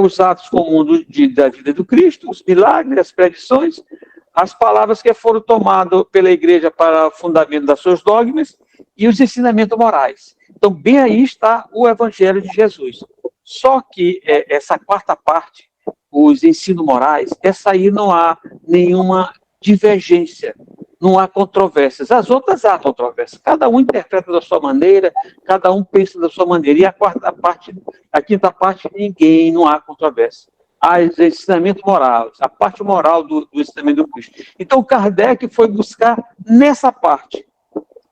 Os atos comuns da vida do Cristo, os milagres, as predições, as palavras que foram tomadas pela igreja para o fundamento das seus dogmas e os ensinamentos morais. Então, bem aí está o Evangelho de Jesus. Só que essa quarta parte, os ensinos morais, essa aí não há nenhuma divergência, não há controvérsias. As outras há controvérsias. Cada um interpreta da sua maneira, cada um pensa da sua maneira. E a quinta parte, não há controvérsia. Há ensinamento moral, a parte moral do ensinamento do Cristo. Então, Kardec foi buscar nessa parte,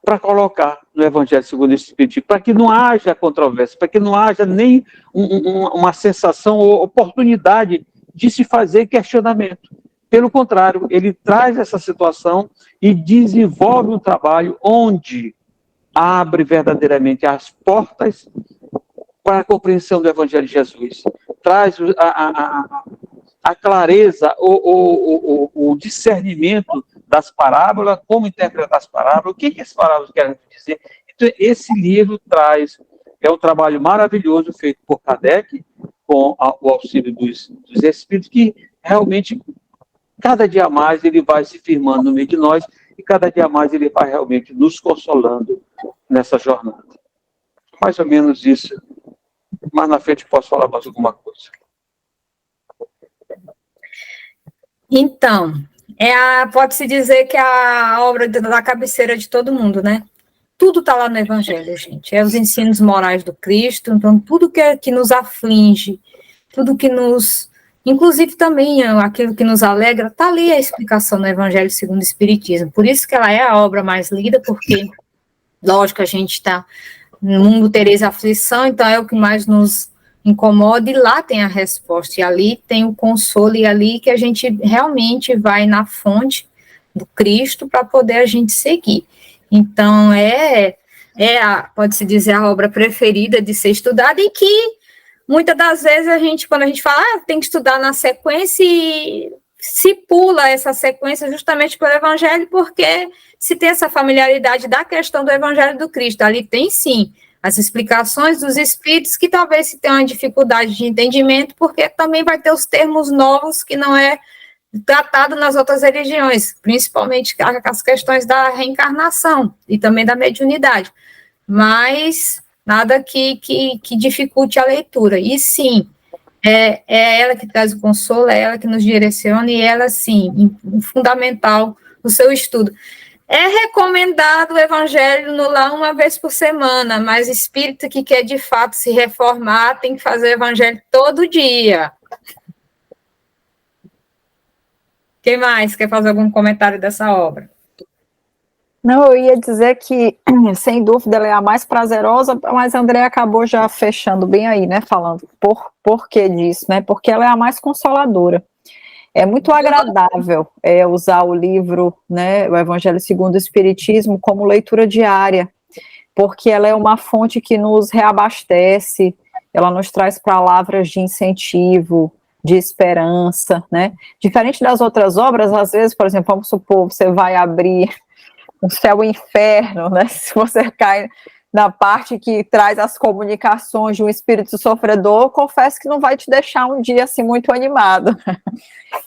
para colocar no Evangelho segundo o Espiritismo, para que não haja controvérsia, para que não haja nem uma sensação ou oportunidade de se fazer questionamento. Pelo contrário, ele traz essa situação e desenvolve um trabalho onde abre verdadeiramente as portas para a compreensão do Evangelho de Jesus. Traz a clareza, o discernimento das parábolas, como interpretar as parábolas, o que as parábolas querem dizer. Então, esse livro é um trabalho maravilhoso feito por Kardec, com o auxílio dos espíritos, que realmente, cada dia mais, ele vai se firmando no meio de nós, e cada dia mais ele vai realmente nos consolando nessa jornada. Mais ou menos isso. Mais na frente posso falar mais alguma coisa. Então, Pode-se dizer que é a obra da cabeceira de todo mundo, né? Tudo está lá no Evangelho, gente. É os ensinos morais do Cristo, então tudo que nos aflige, tudo que nos... Inclusive também aquilo que nos alegra, está ali a explicação no Evangelho segundo o Espiritismo. Por isso que ela é a obra mais lida, porque, lógico, a gente está no mundo tereis aflição, então é o que mais nos incomoda, e lá tem a resposta, e ali tem o consolo, e ali que a gente realmente vai na fonte do Cristo para poder a gente seguir. Então, pode-se dizer, a obra preferida de ser estudada, e que muitas das vezes quando a gente fala, tem que estudar na sequência, e se pula essa sequência justamente pelo Evangelho, porque se tem essa familiaridade da questão do Evangelho do Cristo, ali tem sim as explicações dos Espíritos, que talvez se tenha uma dificuldade de entendimento, porque também vai ter os termos novos que não é tratado nas outras religiões, principalmente as questões da reencarnação e também da mediunidade, mas nada que dificulte a leitura. E sim, é ela que traz o consolo, é ela que nos direciona, e ela, sim, fundamental no seu estudo. É recomendado o Evangelho no lar uma vez por semana, mas espírita que quer de fato se reformar tem que fazer o Evangelho todo dia. Quem mais quer fazer algum comentário dessa obra? Não, eu ia dizer que, sem dúvida, ela é a mais prazerosa, mas a André acabou já fechando bem aí, né, falando por que disso, né, porque ela é a mais consoladora. É muito agradável usar o livro, né, o Evangelho segundo o Espiritismo, como leitura diária, porque ela é uma fonte que nos reabastece, ela nos traz palavras de incentivo, de esperança, né, diferente das outras obras, às vezes, por exemplo, vamos supor, você vai abrir o céu e o inferno, né, se você cai na parte que traz as comunicações de um espírito sofredor, confesso que não vai te deixar um dia assim muito animado.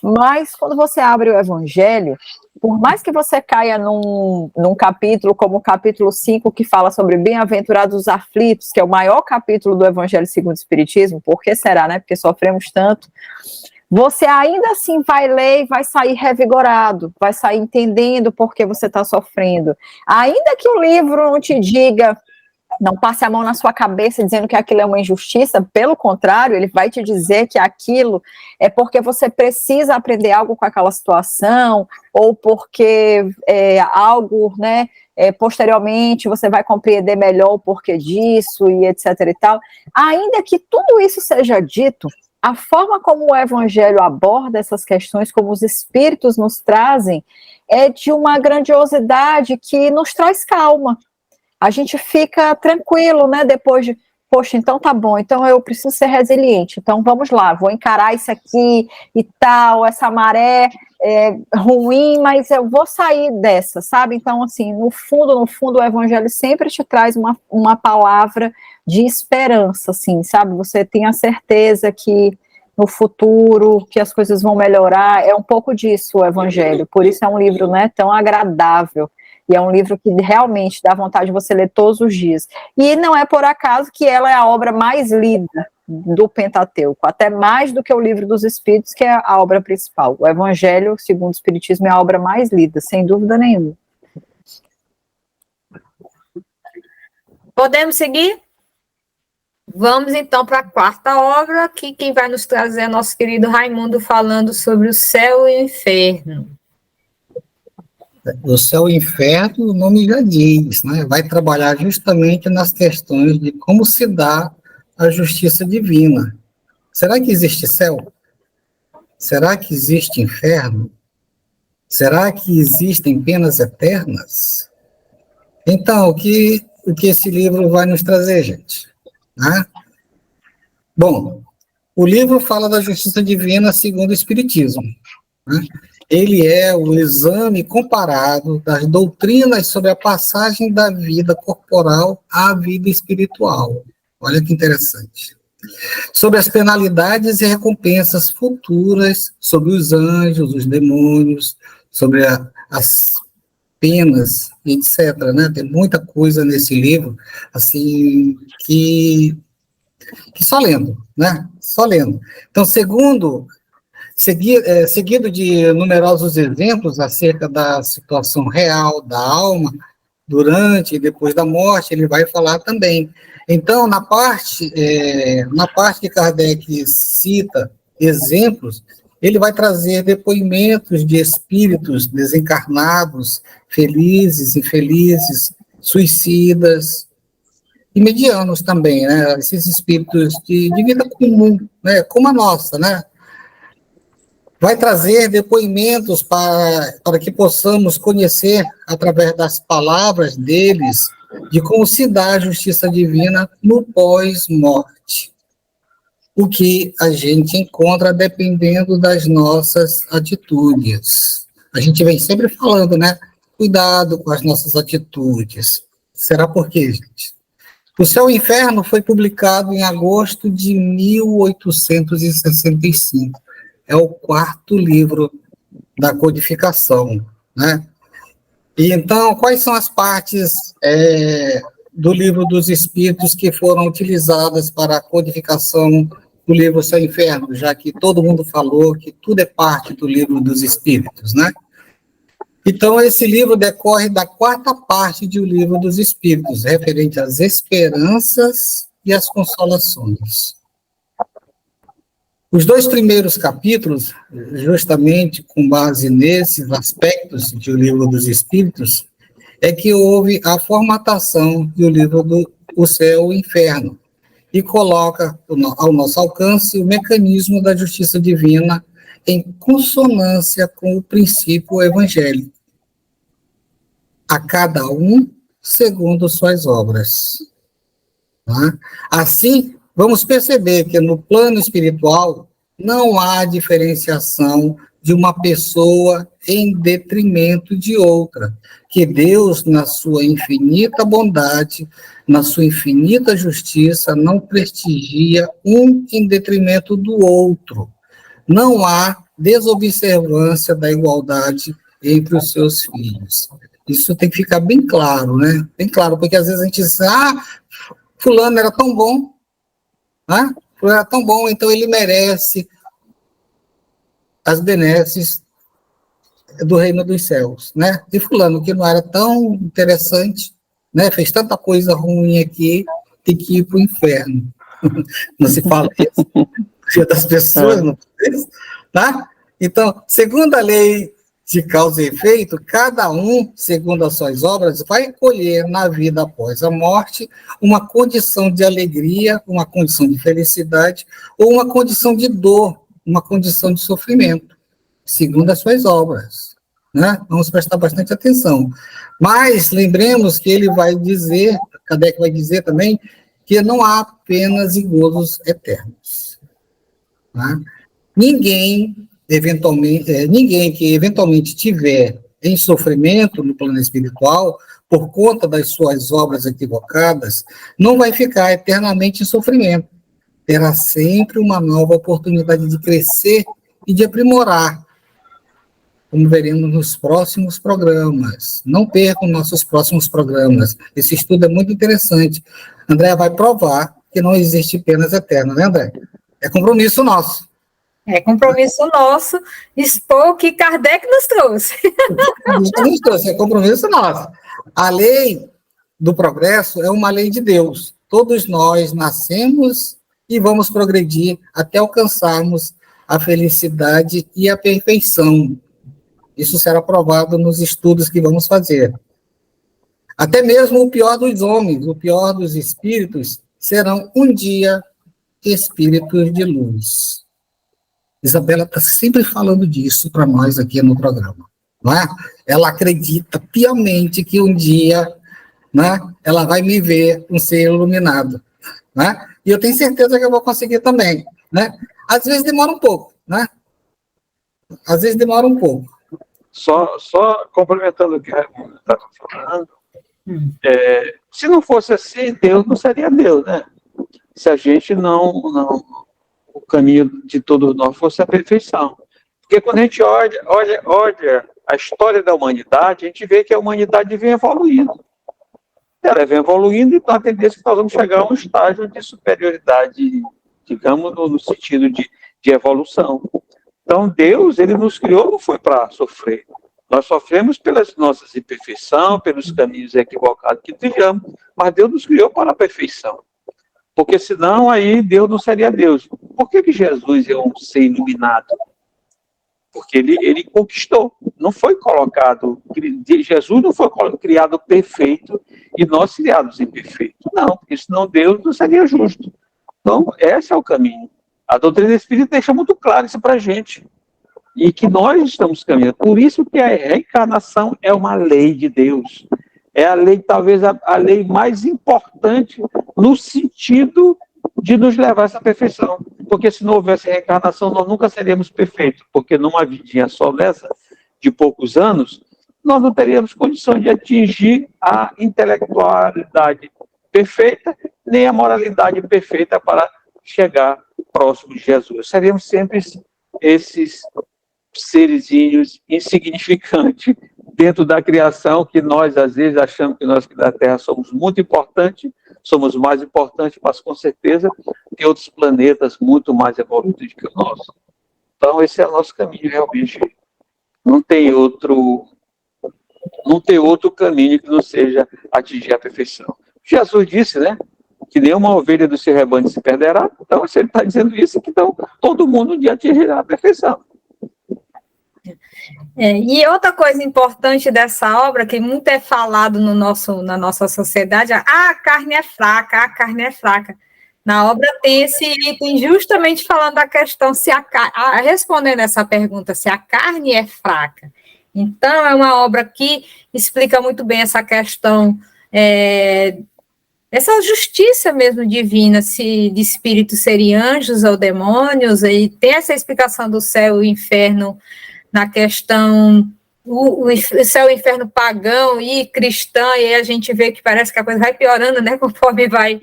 Mas quando você abre o Evangelho, por mais que você caia num capítulo como o capítulo 5, que fala sobre bem-aventurados os aflitos, que é o maior capítulo do Evangelho segundo o Espiritismo, por que será, né? Porque sofremos tanto. Você ainda assim vai ler e vai sair revigorado, vai sair entendendo por que você está sofrendo. Ainda que o livro não te diga, não passe a mão na sua cabeça dizendo que aquilo é uma injustiça, pelo contrário, ele vai te dizer que aquilo é porque você precisa aprender algo com aquela situação, ou porque algo, né, posteriormente você vai compreender melhor o porquê disso, e etc e tal. Ainda que tudo isso seja dito, a forma como o Evangelho aborda essas questões, como os Espíritos nos trazem, é de uma grandiosidade que nos traz calma. A gente fica tranquilo, né, depois de, poxa, então tá bom, então eu preciso ser resiliente, então vamos lá, vou encarar isso aqui e tal, essa maré é ruim, mas eu vou sair dessa, sabe? Então, assim, no fundo, o Evangelho sempre te traz uma palavra de esperança, assim, sabe? Você tem a certeza que no futuro, que as coisas vão melhorar, é um pouco disso o Evangelho, por isso é um livro, né, tão agradável. E é um livro que realmente dá vontade de você ler todos os dias. E não é por acaso que ela é a obra mais lida do Pentateuco, até mais do que o Livro dos Espíritos, que é a obra principal. O Evangelho, segundo o Espiritismo, é a obra mais lida, sem dúvida nenhuma. Podemos seguir? Vamos então para a quarta obra, que quem vai nos trazer é nosso querido Raimundo, falando sobre o céu e o inferno. O céu e o inferno, o nome já diz, né? Vai trabalhar justamente nas questões de como se dá a justiça divina. Será que existe céu? Será que existe inferno? Será que existem penas eternas? Então, o que esse livro vai nos trazer, gente? Né? Bom, o livro fala da justiça divina segundo o Espiritismo, né? Ele é o exame comparado das doutrinas sobre a passagem da vida corporal à vida espiritual. Olha que interessante. Sobre as penalidades e recompensas futuras, sobre os anjos, os demônios, sobre as penas, etc., né? Tem muita coisa nesse livro, assim, que só lendo, né? Só lendo. Então, segundo seguido de numerosos exemplos acerca da situação real da alma durante e depois da morte, ele vai falar também. Então, na parte que Kardec cita exemplos, ele vai trazer depoimentos de espíritos desencarnados, felizes, infelizes, suicidas, e medianos também, né? Esses espíritos de vida comum, né? Como a nossa, né? Vai trazer depoimentos para que possamos conhecer, através das palavras deles, de como se dá a justiça divina no pós-morte. O que a gente encontra dependendo das nossas atitudes. A gente vem sempre falando, né? Cuidado com as nossas atitudes. Será por quê, gente? O Céu e o Inferno foi publicado em agosto de 1865. É o 4º livro da codificação, né? E então, quais são as partes do Livro dos Espíritos que foram utilizadas para a codificação do livro Céu e Inferno, já que todo mundo falou que tudo é parte do Livro dos Espíritos, né? Então, esse livro decorre da 4ª parte do Livro dos Espíritos, referente às esperanças e às consolações. Os 2 primeiros capítulos, justamente com base nesses aspectos do Livro dos Espíritos, é que houve a formatação do livro do O Céu e o Inferno, e coloca ao nosso alcance o mecanismo da justiça divina em consonância com o princípio evangélico. A cada um segundo suas obras. Tá? Assim, vamos perceber que no plano espiritual não há diferenciação de uma pessoa em detrimento de outra, que Deus, na sua infinita bondade, na sua infinita justiça, não prestigia um em detrimento do outro. Não há desobservância da igualdade entre os seus filhos. Isso tem que ficar bem claro, né? Bem claro, porque às vezes a gente diz, fulano era tão bom, né? Fulano era tão bom, então ele merece as benesses do reino dos céus, né? E fulano, que não era tão interessante, né? Fez tanta coisa ruim aqui, tem que ir para o inferno. Não se fala isso? Das pessoas, não é isso? Tá? Então, segundo a lei de causa e efeito, cada um, segundo as suas obras, vai colher na vida após a morte uma condição de alegria, uma condição de felicidade, ou uma condição de dor, uma condição de sofrimento, segundo as suas obras. Né? Vamos prestar bastante atenção. Mas lembremos que ele vai dizer, Kardec vai dizer também, que não há penas e gozos eternos. Tá? Ninguém que eventualmente tiver em sofrimento no plano espiritual, por conta das suas obras equivocadas, não vai ficar eternamente em sofrimento. Terá sempre uma nova oportunidade de crescer e de aprimorar, como veremos nos próximos programas. Não percam nossos próximos programas. Esse estudo é muito interessante. André vai provar que não existe penas eternas, né, André? É compromisso nosso. É compromisso nosso expor o que Kardec nos trouxe. É compromisso nosso. A lei do progresso é uma lei de Deus. Todos nós nascemos e vamos progredir até alcançarmos a felicidade e a perfeição. Isso será provado nos estudos que vamos fazer. Até mesmo o pior dos homens, o pior dos espíritos, serão um dia espíritos de luz. Isabela está sempre falando disso para nós aqui no programa. Não é? Ela acredita piamente que um dia, né, ela vai me ver um ser iluminado. Né? E eu tenho certeza que eu vou conseguir também. Né? Às vezes demora um pouco. Né? Às vezes demora um pouco. Só complementando o que a Raimundo estava falando, se não fosse assim, Deus não seria Deus, né? Se a gente não o caminho de todos nós fosse a perfeição. Porque quando a gente olha a história da humanidade, a gente vê que a humanidade vem evoluindo. Ela vem evoluindo e então a tendência é que nós vamos chegar a um estágio de superioridade, digamos, no sentido de evolução. Então, Deus, ele nos criou, não foi para sofrer. Nós sofremos pelas nossas imperfeições, pelos caminhos equivocados que trilhamos, mas Deus nos criou para a perfeição. Porque senão aí Deus não seria Deus. Por que Jesus é um ser iluminado? Porque ele conquistou. Não foi colocado, Jesus não foi criado perfeito e nós criados imperfeitos. Não, porque senão Deus não seria justo. Então, esse é o caminho. A doutrina espírita deixa muito claro isso para a gente. E que nós estamos caminhando. Por isso que a reencarnação é uma lei de Deus. É a lei, talvez a lei mais importante no sentido de nos levar a essa perfeição. Porque se não houvesse reencarnação, nós nunca seríamos perfeitos. Porque numa vidinha só dessa, de poucos anos, nós não teríamos condição de atingir a intelectualidade perfeita, nem a moralidade perfeita para chegar próximo de Jesus. Seríamos sempre esses serezinhos insignificantes dentro da criação, que nós, às vezes, achamos que nós que da Terra somos muito importantes, somos mais importantes, mas com certeza tem outros planetas muito mais evoluídos que o nosso. Então, esse é o nosso caminho, realmente. Não tem outro caminho que não seja atingir a perfeição. Jesus disse, né, que nenhuma ovelha do seu rebanho se perderá. Então, se ele está dizendo isso, então todo mundo um dia atingirá a perfeição. E outra coisa importante dessa obra, que muito é falado na nossa sociedade, a carne é fraca, a carne é fraca. Na obra tem esse item justamente falando da questão, respondendo essa pergunta, se a carne é fraca. Então, é uma obra que explica muito bem essa questão, essa justiça mesmo divina, se de espíritos serem anjos ou demônios, e tem essa explicação do céu e inferno, na questão o céu e inferno pagão e cristã, e aí a gente vê que parece que a coisa vai piorando, né, conforme vai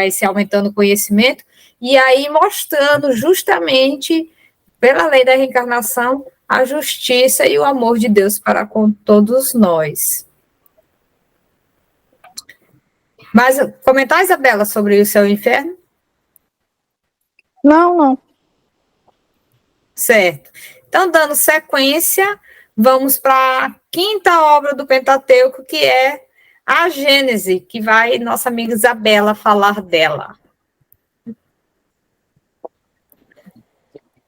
se aumentando o conhecimento, e aí mostrando justamente, pela lei da reencarnação, a justiça e o amor de Deus para com todos nós. Mas comentar, Isabela, sobre o céu e o inferno? Não. Certo. Então, dando sequência, vamos para a quinta obra do Pentateuco, que é a Gênese, que vai nossa amiga Isabela falar dela.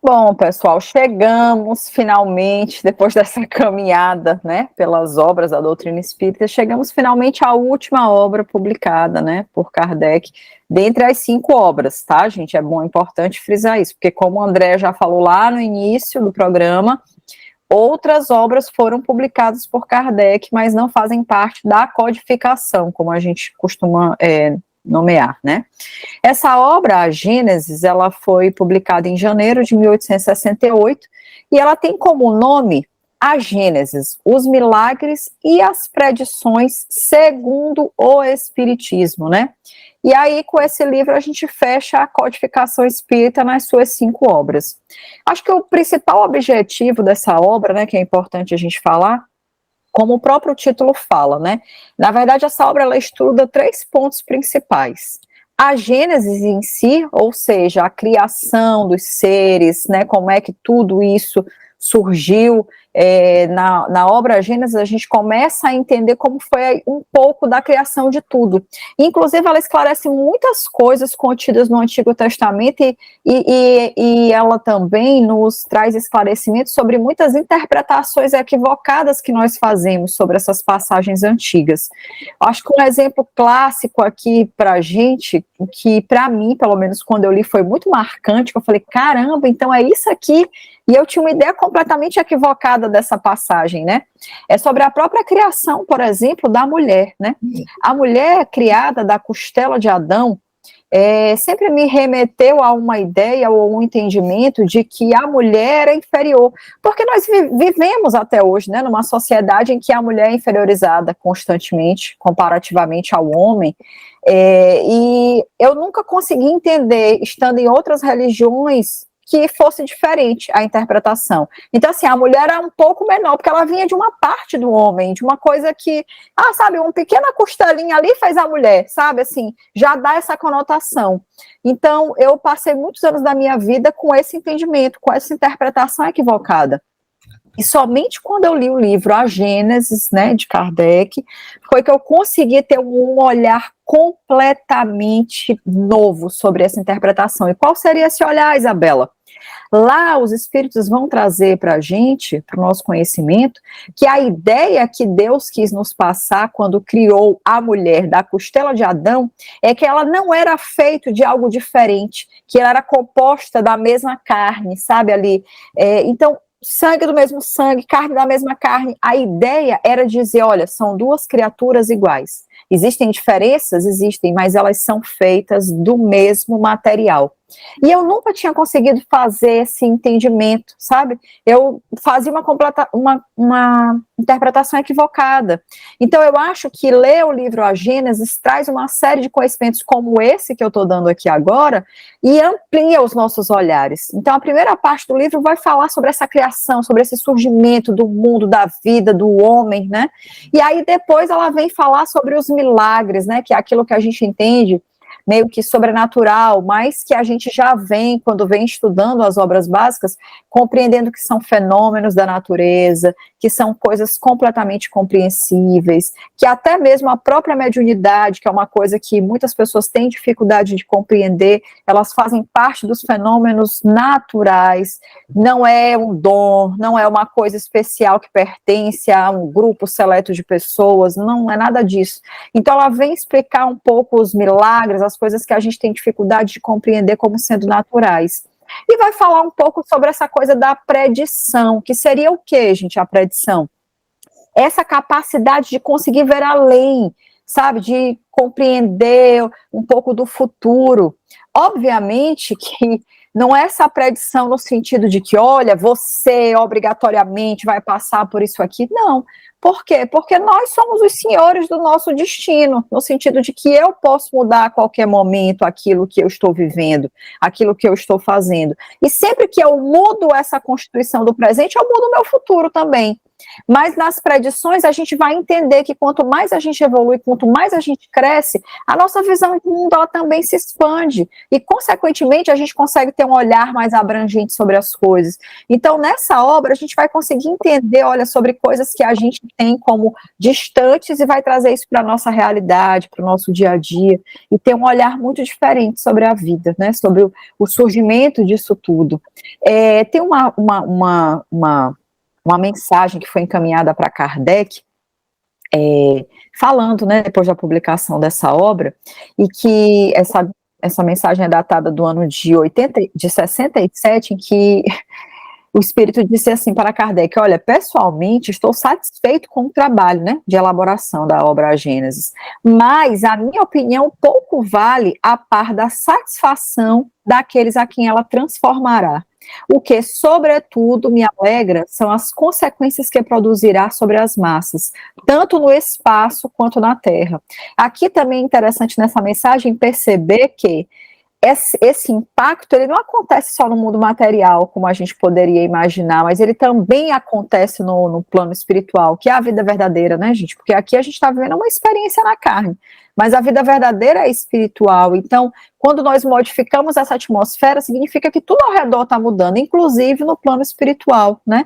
Bom, pessoal, chegamos finalmente, depois dessa caminhada, né, pelas obras da doutrina espírita, chegamos finalmente à última obra publicada, né, por Kardec, dentre as 5 obras, tá, gente? É bom, importante frisar isso, porque como o André já falou lá no início do programa, outras obras foram publicadas por Kardec, mas não fazem parte da codificação, como a gente costuma nomear, né? Essa obra, a Gênesis, ela foi publicada em janeiro de 1868 e ela tem como nome a Gênesis, os milagres e as predições segundo o Espiritismo, né? E aí, com esse livro, a gente fecha a codificação espírita nas suas 5 obras. Acho que o principal objetivo dessa obra, né, que é importante a gente falar, como o próprio título fala, né? Na verdade, essa obra ela estuda 3 pontos principais. A Gênesis em si, ou seja, a criação dos seres, né? Como é que tudo isso surgiu. Na obra Gênesis, a gente começa a entender como foi um pouco da criação de tudo. Inclusive, ela esclarece muitas coisas contidas no Antigo Testamento e ela também nos traz esclarecimentos sobre muitas interpretações equivocadas que nós fazemos sobre essas passagens antigas. Acho que um exemplo clássico aqui para a gente, que para mim, pelo menos quando eu li, foi muito marcante, que eu falei, caramba, então é isso aqui. E eu tinha uma ideia completamente equivocada dessa passagem, né? É sobre a própria criação, por exemplo, da mulher, né? A mulher criada da costela de Adão sempre me remeteu a uma ideia ou a um entendimento de que a mulher é inferior, porque nós vivemos até hoje, né, numa sociedade em que a mulher é inferiorizada constantemente, comparativamente ao homem, e eu nunca consegui entender, estando em outras religiões, que fosse diferente a interpretação. Então, assim, a mulher era um pouco menor, porque ela vinha de uma parte do homem, de uma coisa que, sabe, uma pequena costelinha ali fez a mulher, sabe, assim, já dá essa conotação. Então, eu passei muitos anos da minha vida com esse entendimento, com essa interpretação equivocada. E somente quando eu li o livro A Gênesis, né, de Kardec, foi que eu consegui ter um olhar completamente novo sobre essa interpretação. E qual seria esse olhar, Isabela? Lá os espíritos vão trazer para a gente, para o nosso conhecimento, que a ideia que Deus quis nos passar quando criou a mulher da costela de Adão é que ela não era feita de algo diferente, que ela era composta da mesma carne, sabe ali? Então, sangue do mesmo sangue, carne da mesma carne. A ideia era dizer, olha, são duas criaturas iguais. Existem diferenças? Existem, mas elas são feitas do mesmo material. E eu nunca tinha conseguido fazer esse entendimento, sabe? Eu fazia uma interpretação equivocada. Então, eu acho que ler o livro A Gênesis traz uma série de conhecimentos como esse que eu estou dando aqui agora e amplia os nossos olhares. Então, a primeira parte do livro vai falar sobre essa criação, sobre esse surgimento do mundo, da vida, do homem, né? E aí, depois, ela vem falar sobre os milagres, né? Que é aquilo que a gente entende meio que sobrenatural, mas que a gente já vem, quando vem estudando as obras básicas, compreendendo que são fenômenos da natureza, que são coisas completamente compreensíveis, que até mesmo a própria mediunidade, que é uma coisa que muitas pessoas têm dificuldade de compreender, elas fazem parte dos fenômenos naturais, não é um dom, não é uma coisa especial que pertence a um grupo seleto de pessoas, não é nada disso. Então ela vem explicar um pouco os milagres, as coisas que a gente tem dificuldade de compreender como sendo naturais. E vai falar um pouco sobre essa coisa da predição, que seria o quê, gente, a predição? Essa capacidade de conseguir ver além, sabe, de compreender um pouco do futuro. Obviamente que não é essa predição no sentido de que, olha, você obrigatoriamente vai passar por isso aqui, não. Por quê? Porque nós somos os senhores do nosso destino, no sentido de que eu posso mudar a qualquer momento aquilo que eu estou vivendo, aquilo que eu estou fazendo. E sempre que eu mudo essa constituição do presente, eu mudo o meu futuro também. Mas nas predições a gente vai entender que quanto mais a gente evolui, quanto mais a gente cresce, a nossa visão de mundo ela também se expande e, consequentemente, a gente consegue ter um olhar mais abrangente sobre as coisas. Então, nessa obra, a gente vai conseguir entender, olha, sobre coisas que a gente tem como distantes e vai trazer isso para a nossa realidade, para o nosso dia a dia, e ter um olhar muito diferente sobre a vida, né, sobre o surgimento disso tudo. Tem uma mensagem que foi encaminhada para Kardec, falando, né, depois da publicação dessa obra, e que essa mensagem é datada do ano de 67, em que o espírito disse assim para Kardec, olha, pessoalmente estou satisfeito com o trabalho, né, de elaboração da obra A Gênesis, mas a minha opinião pouco vale a par da satisfação daqueles a quem ela transformará. O que, sobretudo, me alegra são as consequências que produzirá sobre as massas, tanto no espaço quanto na terra. Aqui também é interessante nessa mensagem perceber que esse impacto, ele não acontece só no mundo material, como a gente poderia imaginar, mas ele também acontece no plano espiritual, que é a vida verdadeira, né, gente? Porque aqui a gente está vivendo uma experiência na carne, mas a vida verdadeira é espiritual. Então, quando nós modificamos essa atmosfera, significa que tudo ao redor está mudando, inclusive no plano espiritual, né?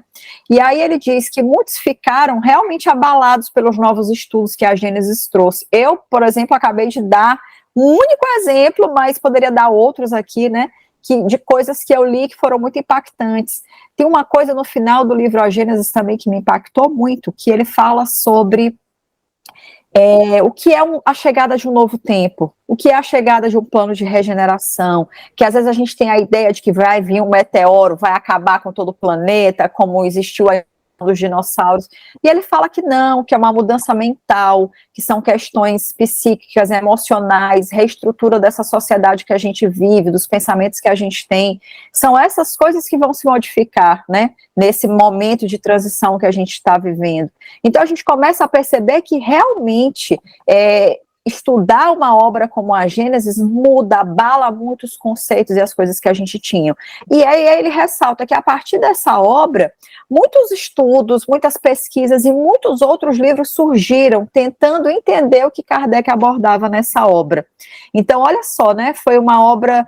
E aí ele diz que muitos ficaram realmente abalados pelos novos estudos que a Gênesis trouxe. Eu, por exemplo, acabei de dar um único exemplo, mas poderia dar outros aqui, né, de coisas que eu li que foram muito impactantes. Tem uma coisa no final do livro A Gênesis também que me impactou muito, que ele fala sobre o que é a chegada de um novo tempo, o que é a chegada de um plano de regeneração, que às vezes a gente tem a ideia de que vai vir um meteoro, vai acabar com todo o planeta, como existiu a dos dinossauros, e ele fala que não, que é uma mudança mental, que são questões psíquicas, emocionais, reestrutura dessa sociedade que a gente vive, dos pensamentos que a gente tem, são essas coisas que vão se modificar, né, nesse momento de transição que a gente está vivendo. Então a gente começa a perceber que realmente estudar uma obra como a Gênesis muda, abala muitos conceitos e as coisas que a gente tinha. E aí ele ressalta que a partir dessa obra, muitos estudos, muitas pesquisas e muitos outros livros surgiram tentando entender o que Kardec abordava nessa obra. Então, olha só, né, foi uma obra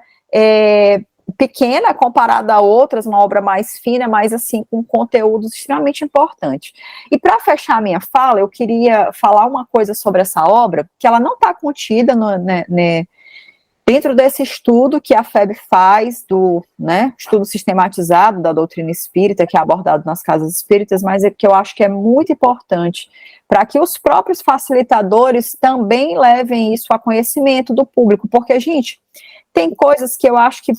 pequena comparada a outras, uma obra mais fina, mas assim, com conteúdos extremamente importantes. E para fechar a minha fala, eu queria falar uma coisa sobre essa obra, que ela não está contida dentro desse estudo que a FEB faz, do estudo sistematizado da doutrina espírita, que é abordado nas casas espíritas, mas é que eu acho que é muito importante para que os próprios facilitadores também levem isso a conhecimento do público, porque, gente, tem coisas que eu acho que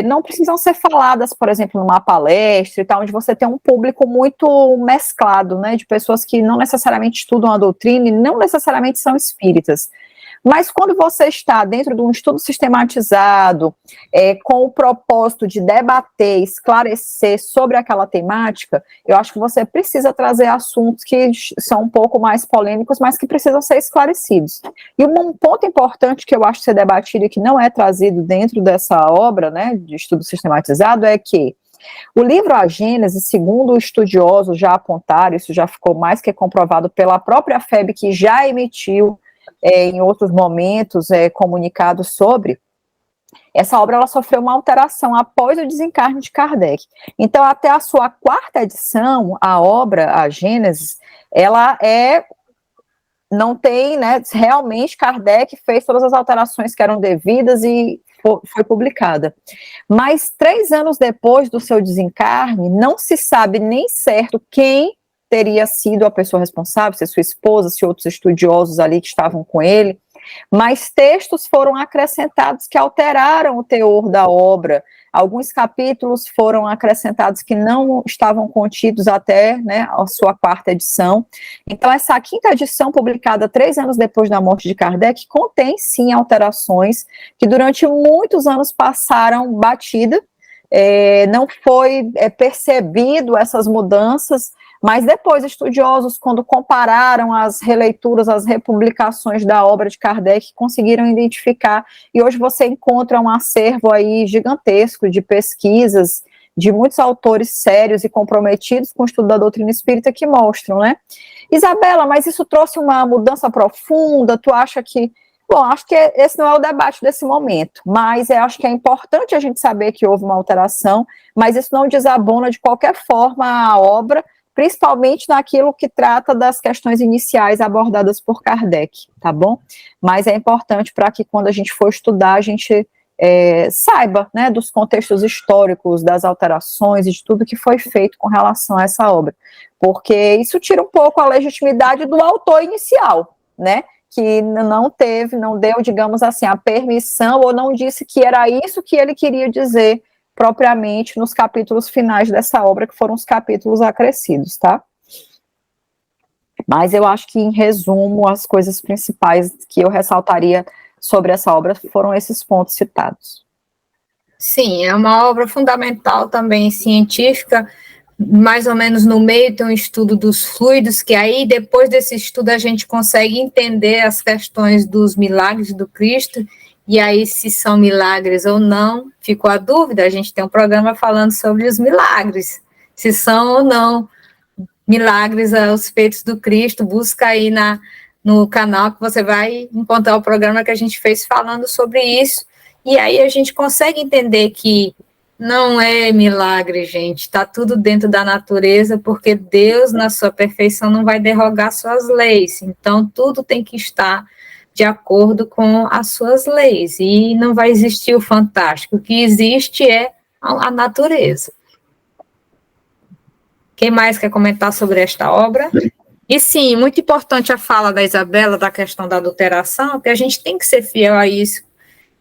não precisam ser faladas, por exemplo, numa palestra e tal, onde você tem um público muito mesclado, né, de pessoas que não necessariamente estudam a doutrina e não necessariamente são espíritas. Mas quando você está dentro de um estudo sistematizado, com o propósito de debater, esclarecer sobre aquela temática, eu acho que você precisa trazer assuntos que são um pouco mais polêmicos, mas que precisam ser esclarecidos. E um ponto importante que eu acho ser debatido e que não é trazido dentro dessa obra, né, de estudo sistematizado, é que o livro A Gênese, segundo estudiosos já apontaram, isso já ficou mais que comprovado pela própria FEB, que já emitiu em outros momentos comunicados sobre, essa obra ela sofreu uma alteração após o desencarne de Kardec. Então, até a sua 4ª edição, a obra, a Gênesis, ela não tem, né, realmente Kardec fez todas as alterações que eram devidas e foi publicada. Mas 3 anos depois do seu desencarne, não se sabe nem certo quem teria sido a pessoa responsável, se sua esposa, se outros estudiosos ali que estavam com ele, mas textos foram acrescentados que alteraram o teor da obra, alguns capítulos foram acrescentados que não estavam contidos até, né, a sua 4ª edição. Então, essa 5ª edição, publicada 3 anos depois da morte de Kardec, contém, sim, alterações que durante muitos anos passaram batida, não foi percebido essas mudanças, mas depois estudiosos, quando compararam as releituras, as republicações da obra de Kardec, conseguiram identificar, e hoje você encontra um acervo aí gigantesco de pesquisas de muitos autores sérios e comprometidos com o estudo da doutrina espírita que mostram, né? Isabela, mas isso trouxe uma mudança profunda, tu acha que... Bom, acho que esse não é o debate desse momento, mas eu acho que é importante a gente saber que houve uma alteração, mas isso não desabona de qualquer forma a obra, principalmente naquilo que trata das questões iniciais abordadas por Kardec, tá bom? Mas é importante para que quando a gente for estudar, a gente saiba, né, dos contextos históricos, das alterações e de tudo que foi feito com relação a essa obra, porque isso tira um pouco a legitimidade do autor inicial, né, que não deu, digamos assim, a permissão ou não disse que era isso que ele queria dizer propriamente nos capítulos finais dessa obra, que foram os capítulos acrescidos, tá? Mas eu acho que, em resumo, as coisas principais que eu ressaltaria sobre essa obra foram esses pontos citados. Sim, é uma obra fundamental também científica, mais ou menos no meio tem um estudo dos fluidos, que aí, depois desse estudo, a gente consegue entender as questões dos milagres do Cristo. E aí, se são milagres ou não, ficou a dúvida, a gente tem um programa falando sobre os milagres, se são ou não milagres os feitos do Cristo, busca aí no canal que você vai encontrar o programa que a gente fez falando sobre isso, e aí a gente consegue entender que não é milagre, gente, está tudo dentro da natureza, porque Deus, na sua perfeição, não vai derrogar suas leis, então tudo tem que estar de acordo com as suas leis, e não vai existir o fantástico, o que existe é a natureza. Quem mais quer comentar sobre esta obra? E sim, muito importante a fala da Isabela, da questão da adulteração, que a gente tem que ser fiel a isso,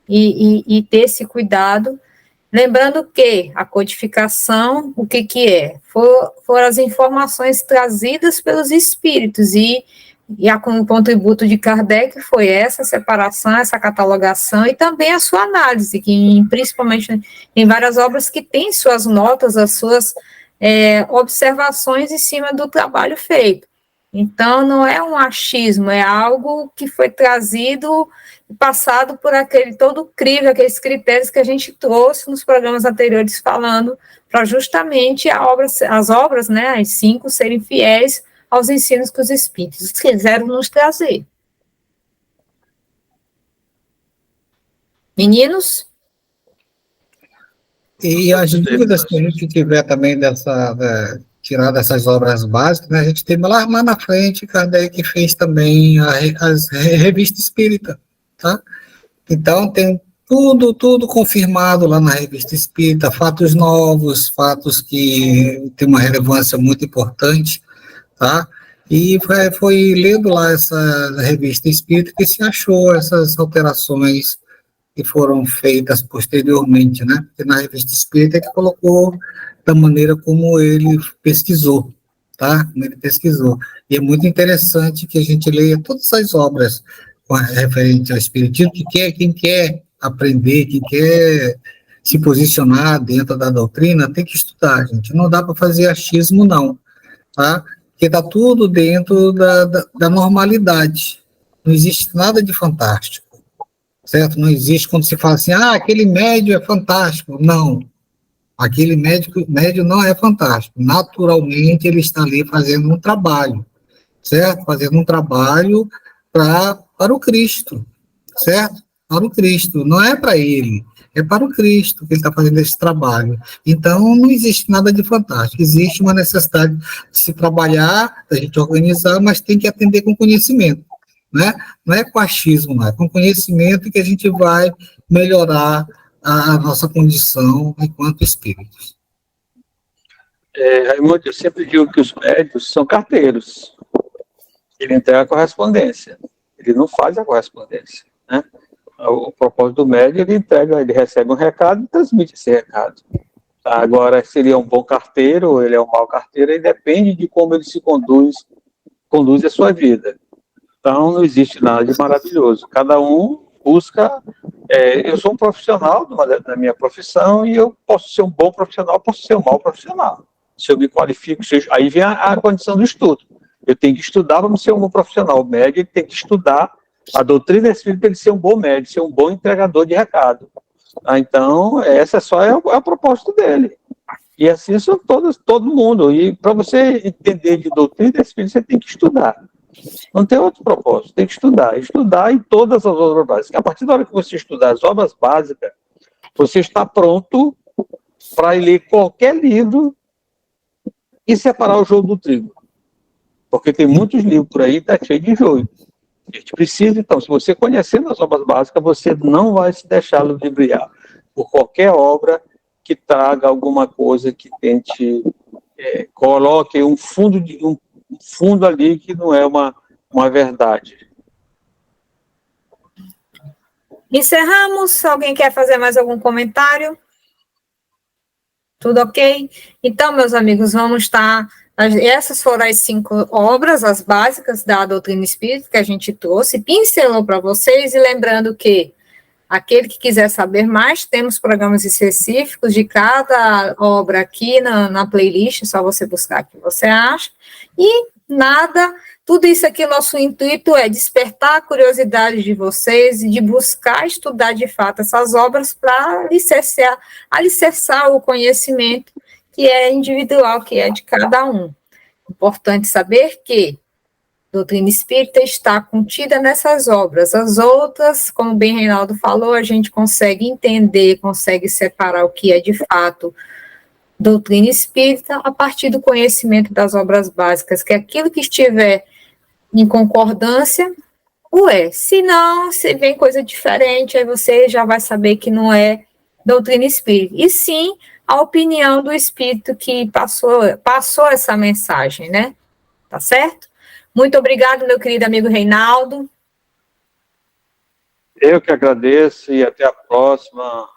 e ter esse cuidado, lembrando que a codificação, o que é? Foram as informações trazidas pelos espíritos, e o contributo de Kardec foi essa separação, essa catalogação e também a sua análise, que principalmente em várias obras que tem suas notas, as suas observações em cima do trabalho feito. Então, não é um achismo, é algo que foi trazido e passado por todo o crivo, aqueles critérios que a gente trouxe nos programas anteriores falando, para justamente as obras, né, as 5, serem fiéis aos ensinos que os espíritos quiseram nos trazer. Meninos? E as dúvidas que a gente tiver também tirar dessas obras básicas, né, a gente tem lá na frente, Kardec fez também as revista espírita, tá? Então tem tudo confirmado lá na revista espírita, fatos novos, fatos que têm uma relevância muito importante, tá? E foi lendo lá essa revista espírita que se achou essas alterações que foram feitas posteriormente, né? Porque na revista espírita que colocou da maneira como ele pesquisou, tá? Como ele pesquisou. E é muito interessante que a gente leia todas as obras referentes ao espiritismo, quem quer aprender, quem quer se posicionar dentro da doutrina, tem que estudar, gente. Não dá para fazer achismo, não, tá? Porque está tudo dentro da normalidade. Não existe nada de fantástico, certo? Não existe quando se fala assim, aquele médio é fantástico. Não. Aquele médio não é fantástico. Naturalmente, ele está ali fazendo um trabalho, certo? Fazendo um trabalho para o Cristo, certo? Para o Cristo. Não é para ele, é para o Cristo que ele está fazendo esse trabalho. Então, não existe nada de fantástico. Existe uma necessidade de se trabalhar, da gente organizar, mas tem que atender com conhecimento, né? Não é com achismo, não é com conhecimento que a gente vai melhorar a nossa condição enquanto espíritos. Raimundo, eu sempre digo que os médios são carteiros. Ele entrega a correspondência, ele não faz a correspondência, né? O propósito do médio, ele recebe um recado e transmite esse recado. Agora, se ele é um bom carteiro ou ele é um mau carteiro, aí depende de como ele se conduz a sua vida. Então, não existe nada de maravilhoso. Cada um busca... eu sou um profissional da minha profissão e eu posso ser um bom profissional, posso ser um mau profissional. Se eu me qualifico, aí vem a condição do estudo. Eu tenho que estudar para ser um bom profissional. O médico ele tem que estudar a doutrina espírita para ele ser um bom médico, ser um bom entregador de recado. Então, essa só é o propósito dele. E assim são todo mundo. E para você entender de doutrina espírita, você tem que estudar. Não tem outro propósito, tem que estudar. Estudar em todas as obras básicas. A partir da hora que você estudar as obras básicas, você está pronto para ler qualquer livro e separar o joio do trigo. Porque tem muitos livros por aí que está cheio de joio. A gente precisa, então, se você conhecendo as obras básicas, você não vai se deixar ludibriar por qualquer obra que traga alguma coisa que tente, coloque um fundo ali que não é uma verdade. Encerramos. Alguém quer fazer mais algum comentário? Tudo ok? Então, meus amigos, vamos estar... Essas foram as 5 obras, as básicas da doutrina espírita que a gente trouxe, pincelou para vocês, e lembrando que aquele que quiser saber mais, temos programas específicos de cada obra aqui na playlist, só você buscar o que você acha, e tudo isso aqui, nosso intuito é despertar a curiosidade de vocês e de buscar estudar de fato essas obras para alicerçar o conhecimento que é individual, que é de cada um. Importante saber que a doutrina espírita está contida nessas obras. As outras, como bem Reinaldo falou, a gente consegue entender, consegue separar o que é de fato doutrina espírita a partir do conhecimento das obras básicas, que aquilo que estiver em concordância, se não, se vem coisa diferente, aí você já vai saber que não é doutrina espírita, e sim a opinião do espírito que passou essa mensagem, né? Tá certo? Muito obrigado, meu querido amigo Reinaldo. Eu que agradeço e até a próxima.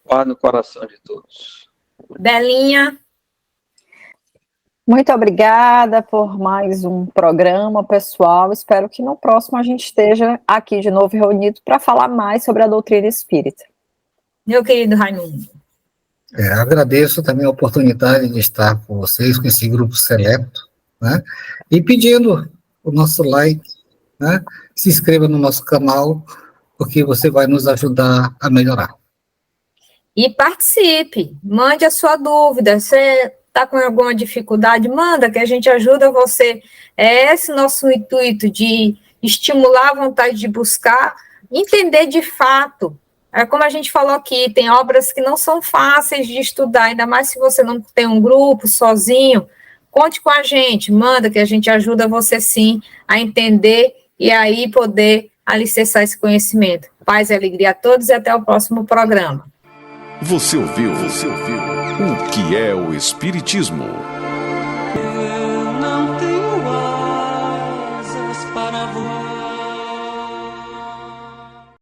Paz no coração de todos. Belinha. Muito obrigada por mais um programa, pessoal. Espero que no próximo a gente esteja aqui de novo reunido para falar mais sobre a doutrina espírita. Meu querido Raimundo. Agradeço também a oportunidade de estar com vocês, com esse grupo seleto, né? E pedindo o nosso like, né? Se inscreva no nosso canal, porque você vai nos ajudar a melhorar. E participe, mande a sua dúvida. Você está com alguma dificuldade? Manda, que a gente ajuda você. É esse nosso intuito de estimular a vontade de buscar, entender de fato. É como a gente falou aqui, tem obras que não são fáceis de estudar, ainda mais se você não tem um grupo, sozinho. Conte com a gente, manda, que a gente ajuda você sim a entender e aí poder alicerçar esse conhecimento. Paz e alegria a todos e até o próximo programa. Você ouviu o que é o Espiritismo? Eu não tenho asas para voar.